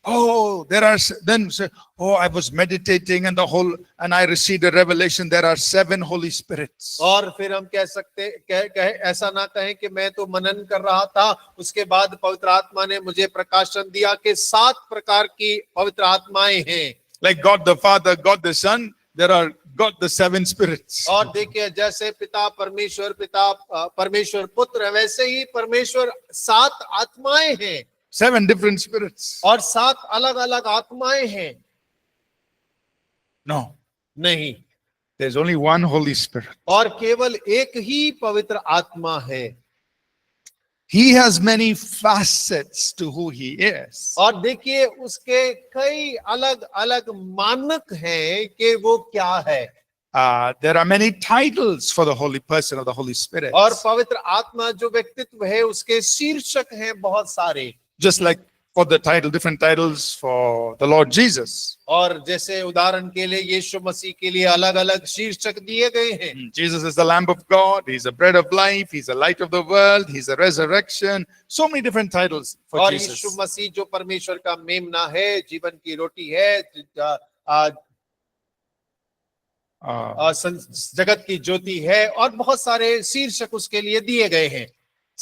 Speaker 1: Oh, I was meditating and I received a revelation. There are 7 Holy Spirits.
Speaker 2: और फिर हम ऐसा ना कहें कि मैं तो मनन कर रहा था, उसके बाद पवित्र आत्मा ने मुझे प्रकाशन दिया कि 7 प्रकार की पवित्र आत्माएं हैं.
Speaker 1: Like God the Father, God the Son, there are God the 7 spirits.
Speaker 2: और देखिए जैसे पिता परमेश्वर पुत्र है, वैसे ही परमेश्वर 7 आत्माएं हैं.
Speaker 1: 7 different spirits.
Speaker 2: और 7 अलग अलग आत्माएं हैं.
Speaker 1: No,
Speaker 2: नहीं,
Speaker 1: there's only one Holy Spirit.
Speaker 2: और केवल एक ही पवित्र आत्मा है.
Speaker 1: He has many facets to who he is.
Speaker 2: और देखिए उसके कई अलग अलग मानक हैं कि वो क्या है.
Speaker 1: There are many titles for the holy person of the Holy Spirit.
Speaker 2: और पवित्र आत्मा जो व्यक्तित्व है उसके शीर्षक हैं बहुत सारे.
Speaker 1: Just like for the title, different titles for the Lord Jesus.
Speaker 2: और जैसे उदाहरण के लिए यीशु मसीह के लिए अलग अलग शीर्षक दिए गए हैं.
Speaker 1: Jesus is the Lamb of God. He's the bread of life. He's the light of the world. He's the resurrection. So many different titles for
Speaker 2: और
Speaker 1: Jesus.
Speaker 2: यीशु मसीह जो परमेश्वर का मेमना है, जीवन की रोटी है, जगत की ज्योति है, और बहुत सारे शीर्षक उसके लिए दिए गए हैं.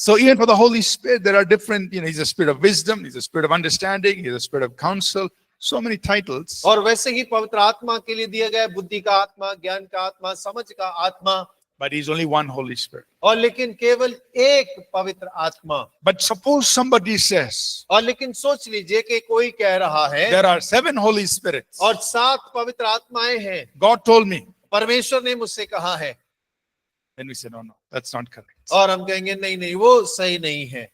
Speaker 1: So even for the Holy Spirit, there are different, he's a spirit of wisdom, he's a spirit of understanding, he's a spirit of counsel, so many titles.
Speaker 2: और वैसे ही पवित्र आत्मा के लिए दिया गया बुद्धि का आत्मा, ज्ञान का आत्मा, समझ का आत्मा.
Speaker 1: But he's only one Holy Spirit.
Speaker 2: और लेकिन केवल एक पवित्र आत्मा.
Speaker 1: But suppose somebody says,
Speaker 2: और लेकिन सोच लीजिए कि कोई कह रहा है
Speaker 1: there are 7 Holy Spirits.
Speaker 2: और 7 पवित्र आत्माएं हैं.
Speaker 1: God told me.
Speaker 2: परमेश्वर ने मुझसे कहा है.
Speaker 1: Then we say, no, that's not correct.
Speaker 2: और हम कहेंगे नहीं, वो सही नहीं है.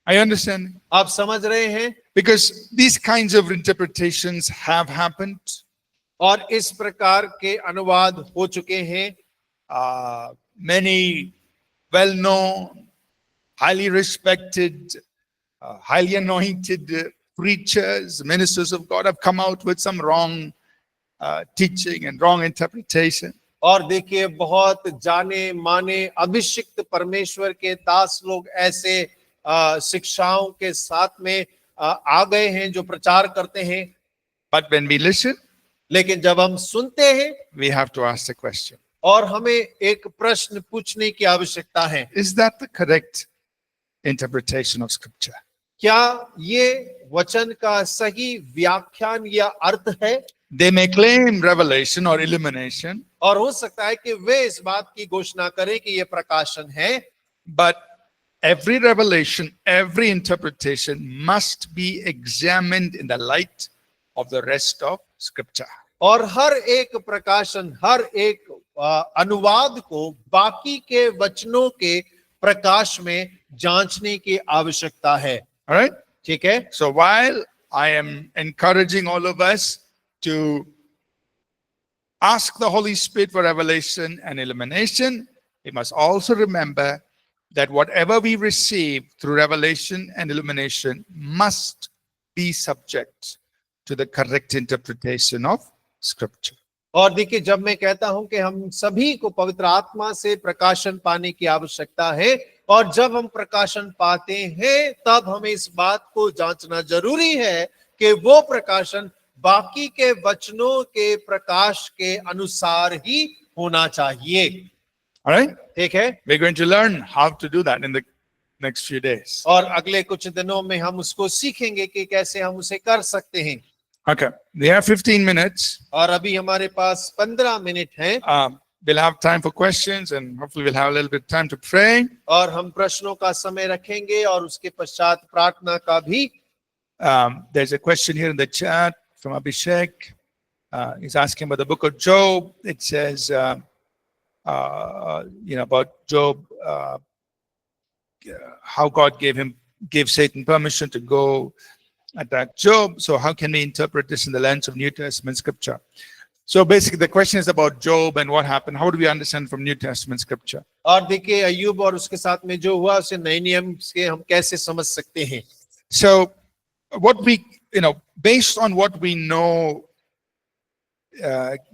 Speaker 1: I understand.
Speaker 2: आप समझ रहे हैं?
Speaker 1: Because these kinds of interpretations have happened.
Speaker 2: और इस प्रकार के अनुवाद हो चुके हैं.
Speaker 1: Many well-known, highly respected, highly anointed preachers, ministers of God have come out with some wrong teaching and wrong interpretation.
Speaker 2: और देखिए बहुत जाने माने अभिषिक्त परमेश्वर के दास लोग ऐसे शिक्षाओं के साथ में आ गए हैं जो प्रचार करते हैं.
Speaker 1: But when we listen,
Speaker 2: लेकिन जब हम सुनते हैं,
Speaker 1: we have to ask the question.
Speaker 2: और हमें एक प्रश्न पूछने की आवश्यकता है.
Speaker 1: Is that the correct interpretation of Scripture?
Speaker 2: क्या ये वचन का सही व्याख्यान या अर्थ है?
Speaker 1: They may claim revelation or illumination.
Speaker 2: और हो सकता है कि वे इस बात की घोषणा करें कि ये प्रकाशन है.
Speaker 1: But every revelation, every interpretation must be examined in the light of the rest of Scripture.
Speaker 2: और हर एक प्रकाशन, हर एक अनुवाद को बाकी के वचनों के प्रकाश में जांचने की आवश्यकता है.
Speaker 1: All right?
Speaker 2: ठीक है?
Speaker 1: So while I am encouraging all of us to ask the Holy Spirit for revelation and illumination, we must also remember that whatever we receive through revelation and illumination must be subject to the correct interpretation of Scripture.
Speaker 2: और देखिए जब मैं कहता हूं कि हम सभी को पवित्र आत्मा से प्रकाशन पाने की आवश्यकता है, और जब हम प्रकाशन पाते हैं तब हमें इस बात को जांचना जरूरी है कि वो प्रकाशन बाकी के वचनों के प्रकाश के अनुसार ही होना चाहिए।
Speaker 1: All right?
Speaker 2: ठीक है,
Speaker 1: We're going to learn how to do that in the next few days.
Speaker 2: और अगले कुछ दिनों में हम उसको सीखेंगे कि कैसे हम उसे कर सकते हैं।
Speaker 1: Okay. We have 15 minutes.
Speaker 2: और अभी हमारे पास 15 मिनट हैं
Speaker 1: We'll have time for questions and hopefully we'll have a little bit of time to pray.
Speaker 2: और हम प्रश्नों का समय रखेंगे और उसके पश्चात प्रार्थना का भी।
Speaker 1: There's a question here in the chat from Abhishek. He's asking about the book of Job. It says, about Job, how God gave Satan permission to go attack Job. So how can we interpret this in the lens of New Testament scripture? So basically the question is about Job and what happened. How do we understand from New Testament scripture?
Speaker 2: और देखिए अय्यूब और उसके साथ में जो हुआ उसे नए नियम से हम कैसे समझ सकते हैं।
Speaker 1: So what we, based on what we know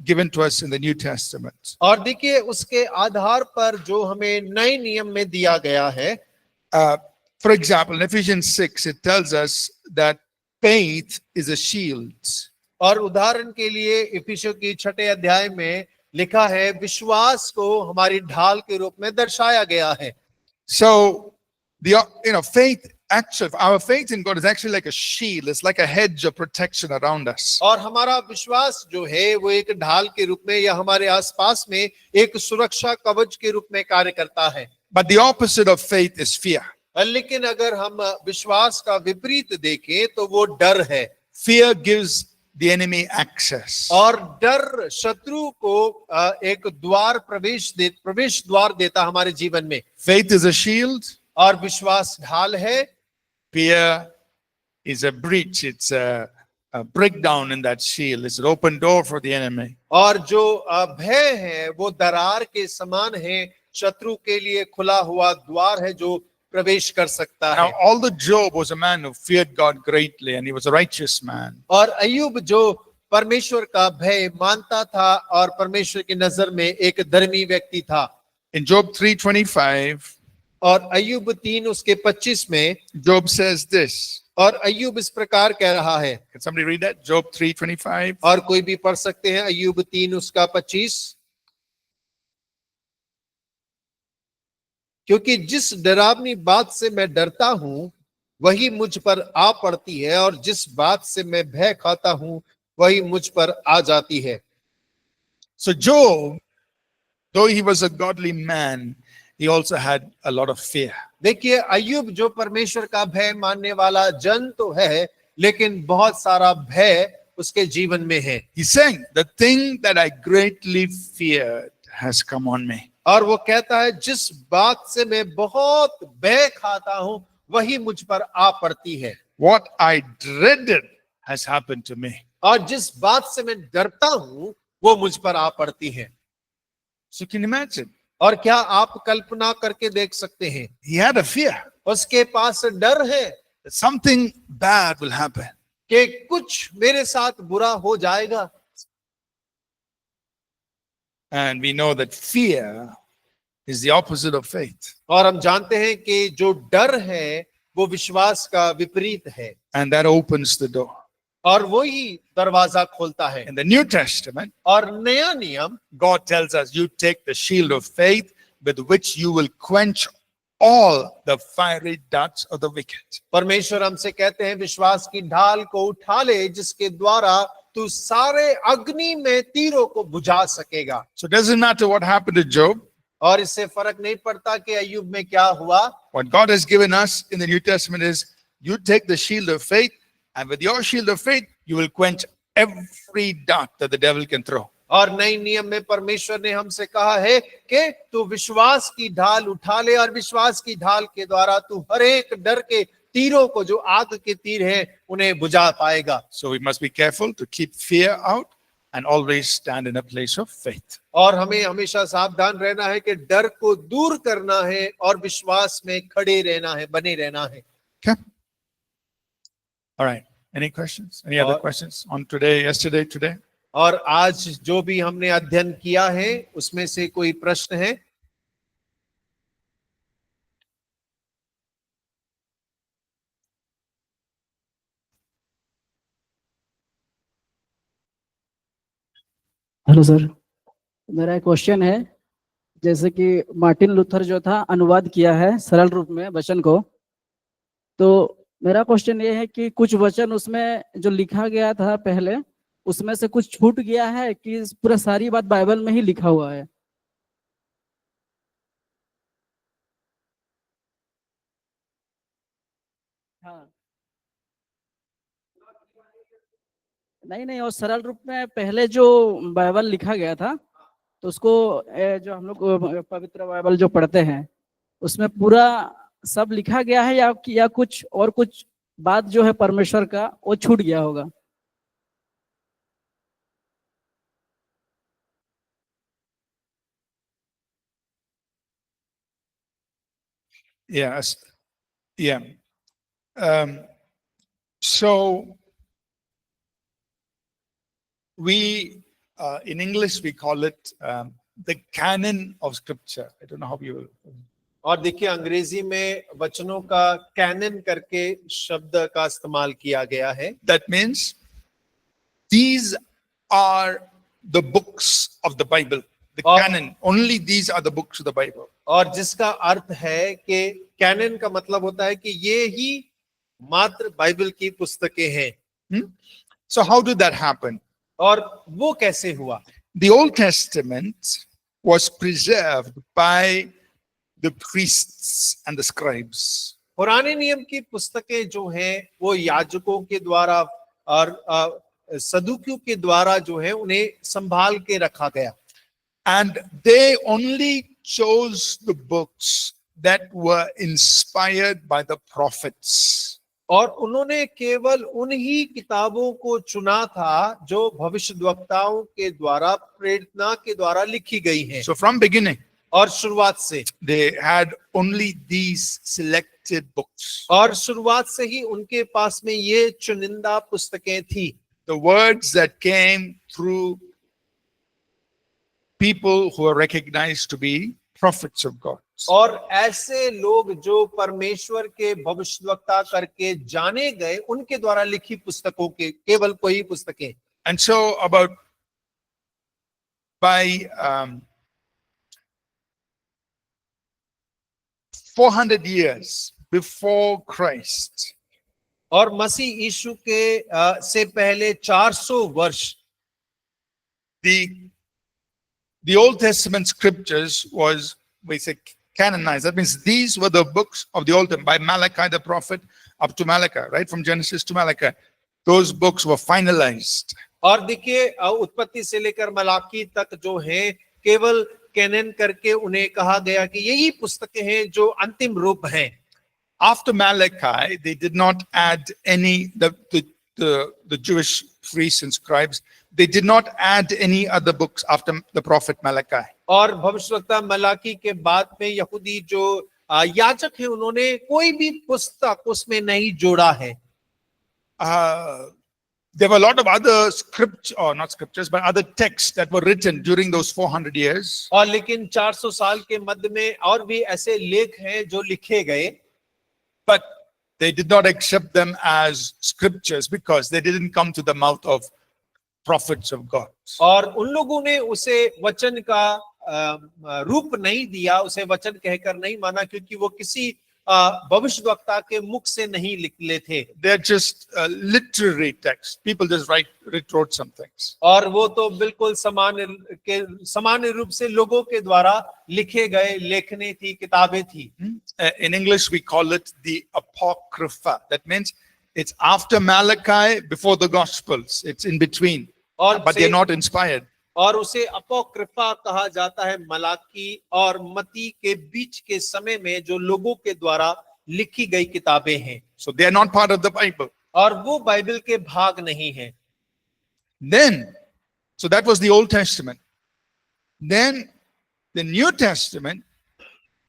Speaker 1: given to us in the New Testament.
Speaker 2: और देखिए उसके आधार पर जो हमें नए नियम में दिया गया है,
Speaker 1: For example, in Ephesians 6, it tells us that faith is a shield.
Speaker 2: और उदाहरण के लिए इफिसियों की 6 अध्याय में लिखा है विश्वास को हमारी ढाल के रूप में दर्शाया गया है।
Speaker 1: So faith, actually, our faith in God is actually like a shield. It's like a hedge of protection around us.
Speaker 2: और हमारा विश्वास जो है वो एक ढाल के रूप में या हमारे आसपास में एक सुरक्षा कवच के रूप में कार्य करता है।
Speaker 1: But the opposite of faith is fear.
Speaker 2: लेकिन अगर हम विश्वास का विपरीत देखें तो वो डर है।
Speaker 1: Fear gives the enemy access.
Speaker 2: और डर शत्रु को एक प्रवेश द्वार देता हमारे जीवन में।
Speaker 1: Faith is a shield.
Speaker 2: और विश्वास ढाल है।
Speaker 1: Fear is a breach. It's a breakdown in that shield. It's an open door for the enemy.
Speaker 2: और जो भय है वो दरार के समान है, शत्रु के लिए खुला हुआ द्वार है जो प्रवेश कर सकता
Speaker 1: Now,
Speaker 2: है।
Speaker 1: although Job was a man who feared God greatly and he was a righteous man,
Speaker 2: और अय्यूब जो परमेश्वर का भय मानता था और परमेश्वर की नजर में एक धर्मी व्यक्ति था।
Speaker 1: in Job 3:25,
Speaker 2: और अय्यूब 3 उसके 25 में
Speaker 1: Job says this.
Speaker 2: और अय्यूब इस प्रकार कह रहा है।
Speaker 1: Can somebody read that? Job 3:25.
Speaker 2: और कोई भी पढ़ सकते हैं अय्यूब 3 उसका 25। क्योंकि जिस डरावनी बात से मैं डरता हूं वही मुझ पर आ पड़ती है और जिस बात से मैं भय खाता हूं वही मुझ पर आ जाती है।
Speaker 1: So Job, though he was a godly man, he also had a lot of fear.
Speaker 2: देखिए अय्यूब जो परमेश्वर का भय मानने वाला जन तो है, लेकिन बहुत सारा भय उसके जीवन में है।
Speaker 1: He's saying, the thing that I greatly feared has come on me.
Speaker 2: और वो कहता है जिस बात से मैं बहुत भय खाता हूं वही मुझ पर आ पड़ती है।
Speaker 1: What I dreaded has happened to me.
Speaker 2: और जिस बात से मैं डरता हूं वो मुझ पर आ पड़ती है।
Speaker 1: So can you imagine?
Speaker 2: और क्या आप कल्पना करके देख सकते हैं,
Speaker 1: He had a fear
Speaker 2: उसके पास डर है
Speaker 1: that something bad will happen.
Speaker 2: कि कुछ मेरे साथ बुरा हो जाएगा।
Speaker 1: And we know that fear is the opposite of faith.
Speaker 2: और हम जानते हैं कि जो डर है वो विश्वास का विपरीत है।
Speaker 1: And that opens the door.
Speaker 2: और वही दरवाजा खोलता है।
Speaker 1: In the New Testament,
Speaker 2: और नया नियम
Speaker 1: God tells us, you take the shield of faith with which you will quench all the fiery darts of the wicked.
Speaker 2: परमेश्वर हमसे कहते हैं विश्वास की ढाल को उठा ले जिसके द्वारा तू सारे अग्नि में तीरों को बुझा सकेगा।
Speaker 1: So it doesn't matter what happened to Job.
Speaker 2: और इससे फर्क नहीं पड़ता कि अय्यूब में क्या हुआ।
Speaker 1: What God has given us in the New Testament is you take the shield of faith, and with your shield of faith, you will quench every dart that the devil can throw.
Speaker 2: और नए नियम में परमेश्वर ने हमसे कहा है कि तू विश्वास की ढाल उठा ले और विश्वास की ढाल के द्वारा तू हर एक डर के तीरों को, जो आग के तीर हैं, उन्हें बुझा पाएगा।
Speaker 1: So we must be careful to keep fear out and always stand in a place of faith.
Speaker 2: और हमें हमेशा सावधान रहना है कि डर को दूर करना है और विश्वास में खड़े रहना है, बने रहना है।
Speaker 1: Okay? All right. Any questions? Any other questions on today, yesterday, today?
Speaker 2: और आज जो भी हमने अध्ययन किया है उसमें से कोई प्रश्न है?
Speaker 3: हेलो सर, मेरा एक क्वेश्चन है। जैसे कि मार्टिन लूथर जो था अनुवाद किया है सरल रूप में वचन को, तो मेरा क्वेश्चन ये है कि कुछ वचन उसमें जो लिखा गया था पहले, उसमें से कुछ छूट गया है कि पूरा सारी बात बाइबल में ही लिखा हुआ है? हाँ। नहीं नहीं, और सरल रूप में पहले जो बाइबल लिखा गया था, तो उसको जो हम लोग पवित्र बाइबल जो पढ़ते हैं, उसमें पूरा सब लिखा गया है, या कुछ और कुछ बात जो है परमेश्वर का वो छूट गया होगा?
Speaker 1: Yes. Yeah. Um, so we, in English, we call it the canon of scripture. I don't know how you will.
Speaker 2: और देखिए अंग्रेजी में वचनों का कैनन करके शब्द का इस्तेमाल किया गया है।
Speaker 1: That means these are the books of the Bible. The canon. Only these are the books of the Bible.
Speaker 2: और जिसका अर्थ है कि कैनन का मतलब होता है कि ये ही मात्र बाइबल की पुस्तकें हैं।
Speaker 1: So how did that happen?
Speaker 2: और वो कैसे हुआ?
Speaker 1: The Old Testament was preserved by the priests and the scribes.
Speaker 2: पुराने नियम की पुस्तकें जो हैं वो याजकों के द्वारा और सदूकियों के द्वारा जो है उन्हें संभाल के रखा गया।
Speaker 1: And they only chose the books that were inspired by the prophets.
Speaker 2: और उन्होंने केवल उन्हीं किताबों को चुना था जो भविष्यद्वक्ताओं के द्वारा प्रेरणा के द्वारा लिखी गई हैं।
Speaker 1: So from beginning,
Speaker 2: और शुरुआत से
Speaker 1: they had only these selected books.
Speaker 2: और शुरुआत से ही उनके पास में ये चुनिंदा पुस्तकें थी।
Speaker 1: The words that came through people who are recognized to be prophets of God.
Speaker 2: और ऐसे लोग जो परमेश्वर के भविष्यद्वक्ता करके जाने गए, उनके द्वारा लिखी पुस्तकों के केवल कोई पुस्तकें।
Speaker 1: And so about by 400 years before Christ,
Speaker 2: और मसीह यीशु के से पहले 400 वर्ष
Speaker 1: the Old Testament scriptures was, we say, canonized. That means these were the books of the Old Testament by Malachi the prophet up to Malachi, right from Genesis to Malachi. Those books were finalized.
Speaker 2: और देखिए उत्पत्ति से लेकर मलाकी तक जो है केवल cannon करके उन्हें कहा गया कि यही पुस्तकें हैं जो अंतिम रूप हैं।
Speaker 1: After Malachi, they did not add any, the Jewish priests and scribes, they did not add any other books after the prophet Malachi.
Speaker 2: और भविष्यवक्ता मलाकी के बाद में यहूदी जो याजक हैं उन्होंने कोई भी पुस्तक उसमें नहीं जोड़ा है।
Speaker 1: There were a lot of other scripts, or not scriptures, but other texts that were written during those 400 years.
Speaker 2: और लेकिन 400 साल के मध्य में और भी ऐसे लेख हैं जो लिखे गए,
Speaker 1: but they did not accept them as scriptures because they didn't come to the mouth of prophets of God.
Speaker 2: और उन लोगों ने उसे वचन का रूप नहीं दिया, उसे वचन कहकर नहीं माना, क्योंकि वो किसी भविष्यद्वक्ता के मुख से नहीं निकले थे।
Speaker 1: They're just literary texts. People just wrote some things.
Speaker 2: और वो तो बिल्कुल सामान्य रूप से लोगों के द्वारा लिखे गए लेखने थी, किताबें थी।
Speaker 1: In English, we call it the Apocrypha. That means it's after Malachi, before the Gospels. It's in between, but they're not inspired.
Speaker 2: और उसे अपोक्रिफा कहा जाता है मलाकी और मती के बीच के समय में जो लोगों के द्वारा लिखी गई किताबें हैं।
Speaker 1: So they are not part of the Bible.
Speaker 2: और वो बाइबल के भाग नहीं है।
Speaker 1: Then, so that was the Old Testament. Then the New Testament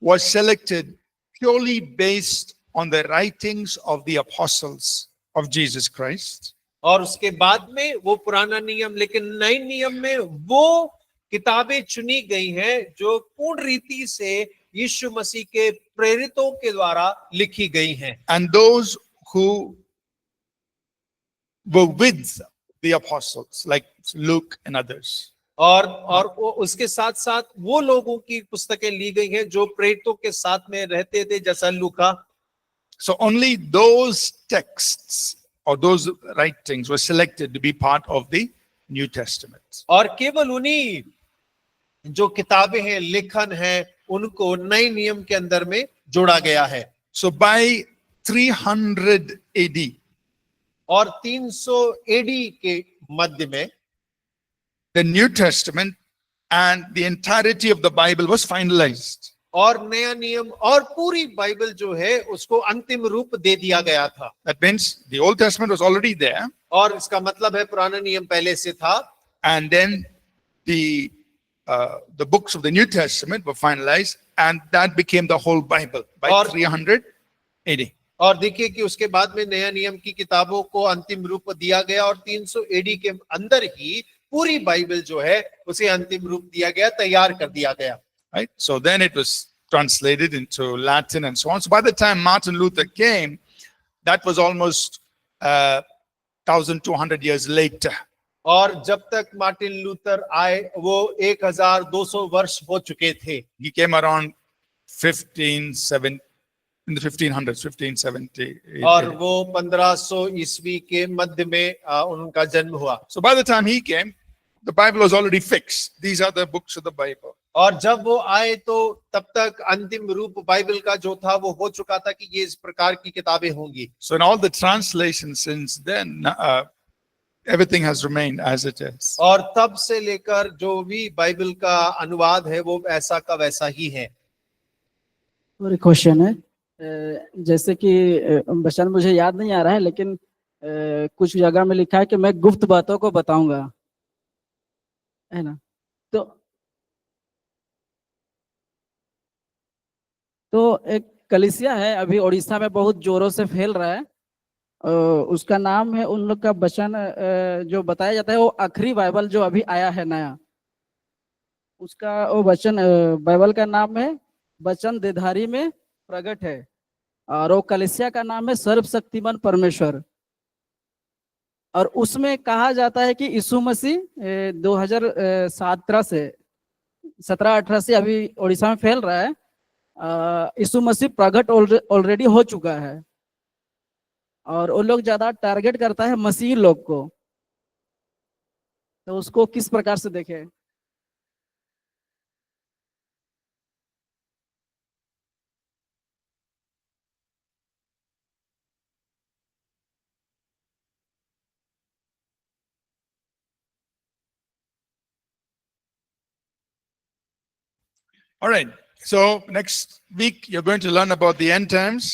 Speaker 1: was selected purely based on the writings of the apostles of Jesus Christ.
Speaker 2: और उसके बाद में वो पुराना नियम, लेकिन नए नियम में वो किताबें चुनी गई हैं जो पूर्ण रीति से यीशु मसीह के प्रेरितों के द्वारा लिखी गई हैं।
Speaker 1: And those who were with the apostles, like Luke and others.
Speaker 2: और उसके साथ साथ वो लोगों की पुस्तकें ली गई हैं जो प्रेरितों के साथ में रहते थे, जैसा लूका।
Speaker 1: So only those texts or those writings were selected to be part of the New Testament.
Speaker 2: और केवल उन्हीं जो किताबें हैं, लेखन हैं, उनको नए नियम के अंदर में जोड़ा गया है।
Speaker 1: So by 300 AD,
Speaker 2: और 300 एडी के मध्य में
Speaker 1: the New Testament and the entirety of the Bible was finalized.
Speaker 2: और नया नियम और पूरी बाइबल जो है उसको अंतिम रूप दे दिया गया था।
Speaker 1: That means the Old Testament was already there,
Speaker 2: और इसका मतलब है पुराना नियम पहले से था,
Speaker 1: and then the books of the New Testament were finalized, and that became the whole Bible by
Speaker 2: और-
Speaker 1: 300 AD.
Speaker 2: और देखिए कि उसके बाद में नया नियम की किताबों को अंतिम रूप दिया गया और 300 एडी के अंदर ही पूरी बाइबल जो है उसे अंतिम रूप दिया गया, तैयार कर दिया गया।
Speaker 1: Right? So then it was translated into Latin and so on. So by the time Martin Luther came, that was almost 1200 years later.
Speaker 2: और जब तक मार्टिन लूथर आए वो 1200 वर्ष हो चुके थे।
Speaker 1: He came around 1570, in the 1500s, 1570.
Speaker 2: और वो 1500 ईस्वी के मध्य में उनका जन्म हुआ।
Speaker 1: So by the time he came, the Bible was already fixed. These are the books of the Bible.
Speaker 2: और जब वो आए तो तब तक अंतिम रूप बाइबल का जो था वो हो चुका था कि ये इस प्रकार की किताबें होंगी।
Speaker 1: So in all the translations since then, everything has remained as it is.
Speaker 2: और तब से लेकर जो भी बाइबल का अनुवाद है वो ऐसा का वैसा ही है।
Speaker 3: और एक क्वेश्चन है, जैसे कि वचन मुझे याद नहीं आ रहा है, लेकिन कुछ जगह में लिखा है कि मैं गुप्त बातों को बताऊंगा, है ना। तो एक कलीसिया है अभी उड़ीसा में बहुत जोरों से फैल रहा है, उसका नाम है, उन लोग का वचन जो बताया जाता है वो आखिरी बाइबल जो अभी आया है नया, उसका वो वचन बाइबल का नाम है वचन देधारी में प्रकट है, और वो कलीसिया का नाम है सर्वशक्तिमान परमेश्वर। और उसमें कहा जाता है कि यीशु मसीह 2017 से 17-18 से अभी उड़ीसा में फैल रहा है, यीशु मसीह प्रकट ऑलरेडी हो चुका है, और वो लोग ज्यादा टारगेट करता है मसीही लोग को, तो उसको किस प्रकार से देखें?
Speaker 1: All right. So next week you're going to learn about the end times,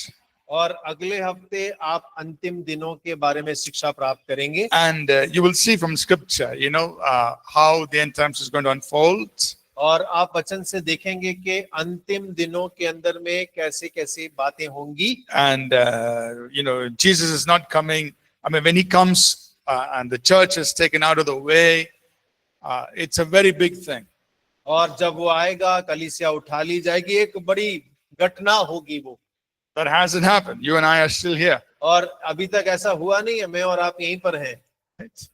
Speaker 2: और अगले हफ्ते आप अंतिम दिनों के बारे में शिक्षा प्राप्त करेंगे।
Speaker 1: and you will see from Scripture, how the end times is going to unfold.
Speaker 2: और आप वचन से देखेंगे कि अंतिम दिनों के अंदर में कैसे कैसे बातें होंगी।
Speaker 1: And Jesus is not coming. I mean, when he comes and the church is taken out of the way, it's a very big thing.
Speaker 2: और जब वो आएगा कलीसिया उठा ली जाएगी, एक बड़ी घटना होगी वो।
Speaker 1: That hasn't happened. You and I are still here.
Speaker 2: और अभी तक ऐसा हुआ नहीं है, मैं और आप यहीं पर हैं।
Speaker 1: Right?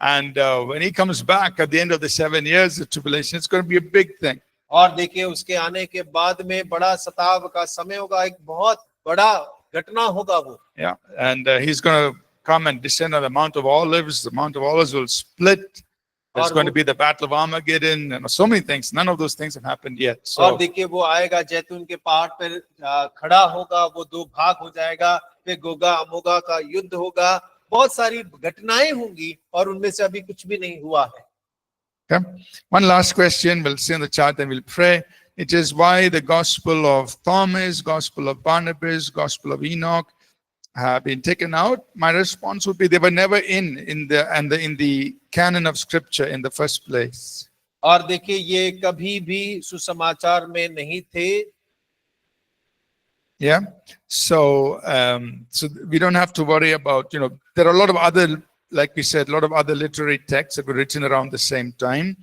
Speaker 1: And when he comes back at the end of the 7 years of tribulation, it's going to be a big thing.
Speaker 2: और देखिए उसके आने के बाद में बड़ा सताव का समय होगा, एक बहुत बड़ा घटना होगा वो।
Speaker 1: Yeah. And he's going to come and descend on the Mount of Olives. The Mount of Olives will split. There's going to be the Battle of Armageddon and so many things. None of those things have happened yet.
Speaker 2: और
Speaker 1: So
Speaker 2: देखिए वो आएगा जैतून के पहाड़ पर खड़ा होगा, वो दो भाग हो जाएगा, फिर गोगा अमोगा का युद्ध होगा, बहुत सारी घटनाएं होंगी और उनमें से अभी कुछ भी नहीं हुआ है।
Speaker 1: okay. One last question. We'll see on the chart and we'll pray. It is why the Gospel of Thomas, Gospel of Barnabas, Gospel of Enoch have been taken out. My response would be they were never in the canon of Scripture in the first place.
Speaker 2: और देखिए ये कभी भी सुसमाचार में नहीं थे।
Speaker 1: Yeah. So we don't have to worry about, there are a lot of other, like we said, a lot of other literary texts that were written around the same time,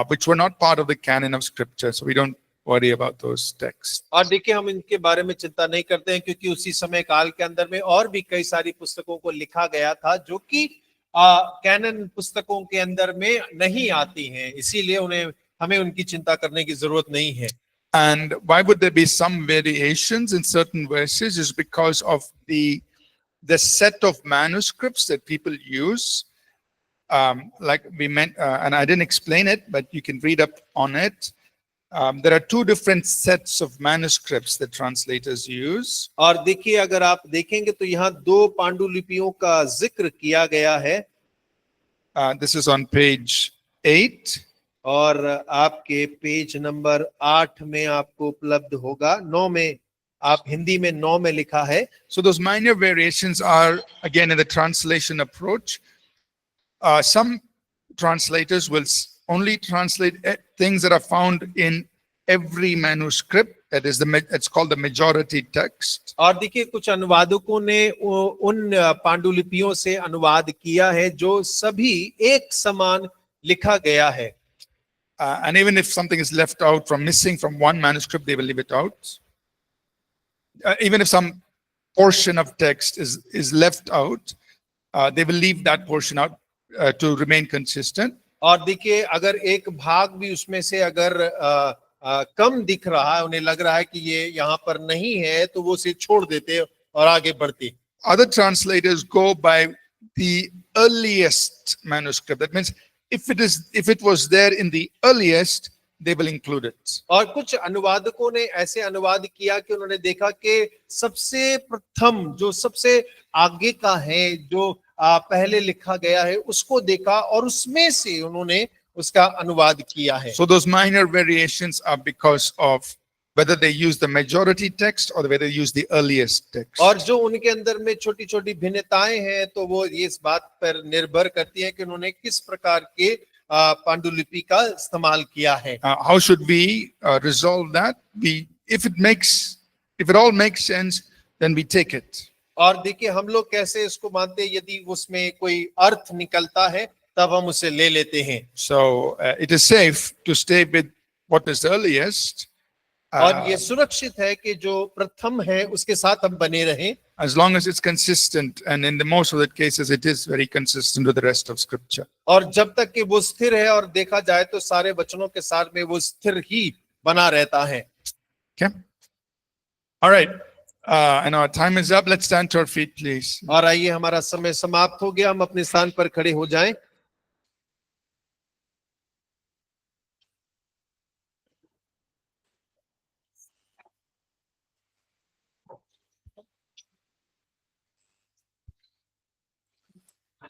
Speaker 1: which were not part of the canon of Scripture. So we don't worry about those texts.
Speaker 2: और देखिए हम इनके बारे में चिंता नहीं करते हैं, क्योंकि उसी समय काल के अंदर में और भी कई सारी पुस्तकों को लिखा गया था जो कि कैनन पुस्तकों के अंदर में नहीं आती हैं, इसीलिए हमें उनकी चिंता करने की जरूरत नहीं है।
Speaker 1: And why would there be some variations in certain verses is because of the set of manuscripts that people use. Like we meant, and I didn't explain it, but you can read up on it. There are two different sets of manuscripts that translators use.
Speaker 2: और देखिए, अगर आप देखेंगे तो यहाँ दो पांडुलिपियों का जिक्र किया गया है।
Speaker 1: This is on page 8.
Speaker 2: और आपके पेज नंबर 8 में आपको उपलब्ध होगा। 9 में, आप हिंदी में 9 में लिखा है।
Speaker 1: So those minor variations are again in the translation approach. Some translators will only translate things that are found in every manuscript. That is it's called the majority text.
Speaker 2: और देखिए, कुछ अनुवादकों ने उन पांडुलिपियों से अनुवाद किया है जो सभी एक समान लिखा गया है।
Speaker 1: And even if something is left out from missing from one manuscript, they will leave it out. Even if some portion of text is left out, they will leave that portion out to remain consistent.
Speaker 2: और देखिए, अगर एक भाग भी उसमें से अगर कम दिख रहा है, उन्हें लग रहा है कि ये यहाँ पर नहीं है, तो वो उसे छोड़ देते और आगे बढ़ते।
Speaker 1: Other translators go by the earliest manuscript. That means if it was there in the earliest, they will include it.
Speaker 2: और कुछ अनुवादकों ने ऐसे अनुवाद किया कि उन्होंने देखा कि सबसे प्रथम जो सबसे आगे का है, जो पहले लिखा गया है, उसको देखा और उसमें से उन्होंने उसका अनुवाद किया है।
Speaker 1: So those minor variations are because of whether they use the majority text or whether they use the earliest text.
Speaker 2: और जो उनके अंदर में छोटी छोटी भिन्नताएं हैं, तो वो ये इस बात पर निर्भर करती है कि उन्होंने किस प्रकार के पांडुलिपि का इस्तेमाल किया है।
Speaker 1: How should we resolve that? If it all makes sense, then we take it.
Speaker 2: और देखिए, हम लोग कैसे इसको मानते हैं, यदि उसमें कोई अर्थ निकलता है तब हम उसे ले लेते हैं।
Speaker 1: So it is safe to stay with what is earliest.
Speaker 2: और ये सुरक्षित है कि जो प्रथम है उसके साथ हम बने रहें,
Speaker 1: as long as it's consistent, and in the most of the cases it is very consistent with the rest of scripture.
Speaker 2: और जब तक कि वो स्थिर है, और देखा जाए तो सारे वचनों के साथ में वो स्थिर ही बना रहता है।
Speaker 1: Okay, all right, and our time is up. Let's stand to our feet, please.
Speaker 2: और आइए, हमारा समय समाप्त हो गया, हम अपने स्थान पर खड़े हो जाएं।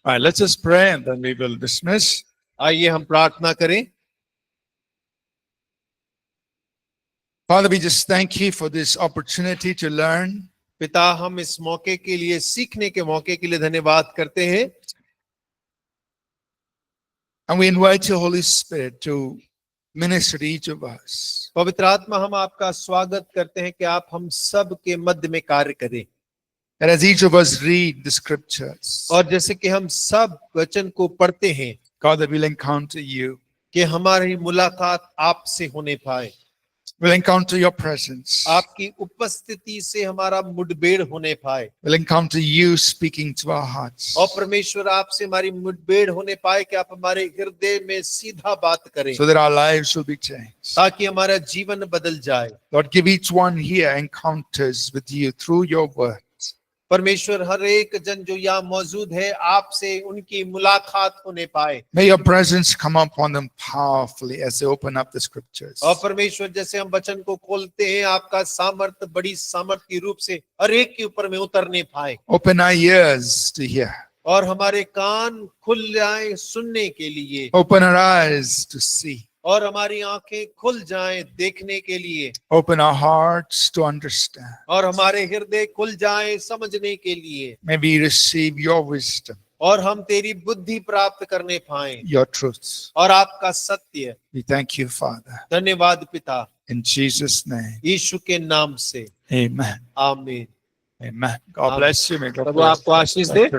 Speaker 1: All right, let's just pray and then we will dismiss.
Speaker 2: आइए हम प्रार्थना करें।
Speaker 1: Father, we just thank you for this opportunity to learn.
Speaker 2: पिता, हम इस मौके के लिए, सीखने के मौके के लिए धन्यवाद करते हैं।
Speaker 1: And we invite your Holy Spirit to minister to each of us.
Speaker 2: पवित्र आत्मा, हम आपका स्वागत करते हैं कि आप हम सब के मध्य में कार्य करें।
Speaker 1: And as each of us read the scriptures,
Speaker 2: और जैसे कि हम सब वचन को पढ़ते हैं,
Speaker 1: God, that we'll encounter you.
Speaker 2: कि हमारी मुलाकात आपसे होने पाए,
Speaker 1: We'll encounter your presence.
Speaker 2: आपकी उपस्थिति से हमारा मुठभेड़ होने पाए,
Speaker 1: We'll encounter you speaking to our hearts.
Speaker 2: और परमेश्वर आपसे हमारी मुठभेड़ होने पाए कि आप हमारे हृदय में सीधा बात करें,
Speaker 1: So that our lives will be changed.
Speaker 2: ताकि हमारा जीवन बदल जाए।
Speaker 1: Lord, give each one here encounters with you through your word.
Speaker 2: परमेश्वर, हर एक जन जो यहाँ मौजूद है, आपसे उनकी मुलाकात होने पाए।
Speaker 1: May your presence come upon them powerfully as they open up the scriptures.
Speaker 2: और परमेश्वर, जैसे हम वचन को खोलते हैं, आपका सामर्थ बड़ी सामर्थ के रूप से हर एक के ऊपर में उतरने पाए।
Speaker 1: Open our ears to hear.
Speaker 2: और हमारे कान खुल जाए सुनने के लिए,
Speaker 1: Open our eyes to see.
Speaker 2: और हमारी आंखें खुल जाएं देखने के लिए,
Speaker 1: Open our hearts to understand.
Speaker 2: और हमारे हृदय खुल जाएं समझने के लिए,
Speaker 1: May we receive your wisdom,
Speaker 2: और हम तेरी बुद्धि प्राप्त करने पाएं,
Speaker 1: your truths.
Speaker 2: और आपका सत्य।
Speaker 1: We thank you, Father.
Speaker 2: धन्यवाद पिता,
Speaker 1: In Jesus' name.
Speaker 2: यीशु के नाम से,
Speaker 1: Amen.
Speaker 2: आमीन।
Speaker 1: Amen. God
Speaker 2: Amen.
Speaker 1: bless you. May God
Speaker 2: Prabhu
Speaker 1: bless
Speaker 2: आपको आशीष दे।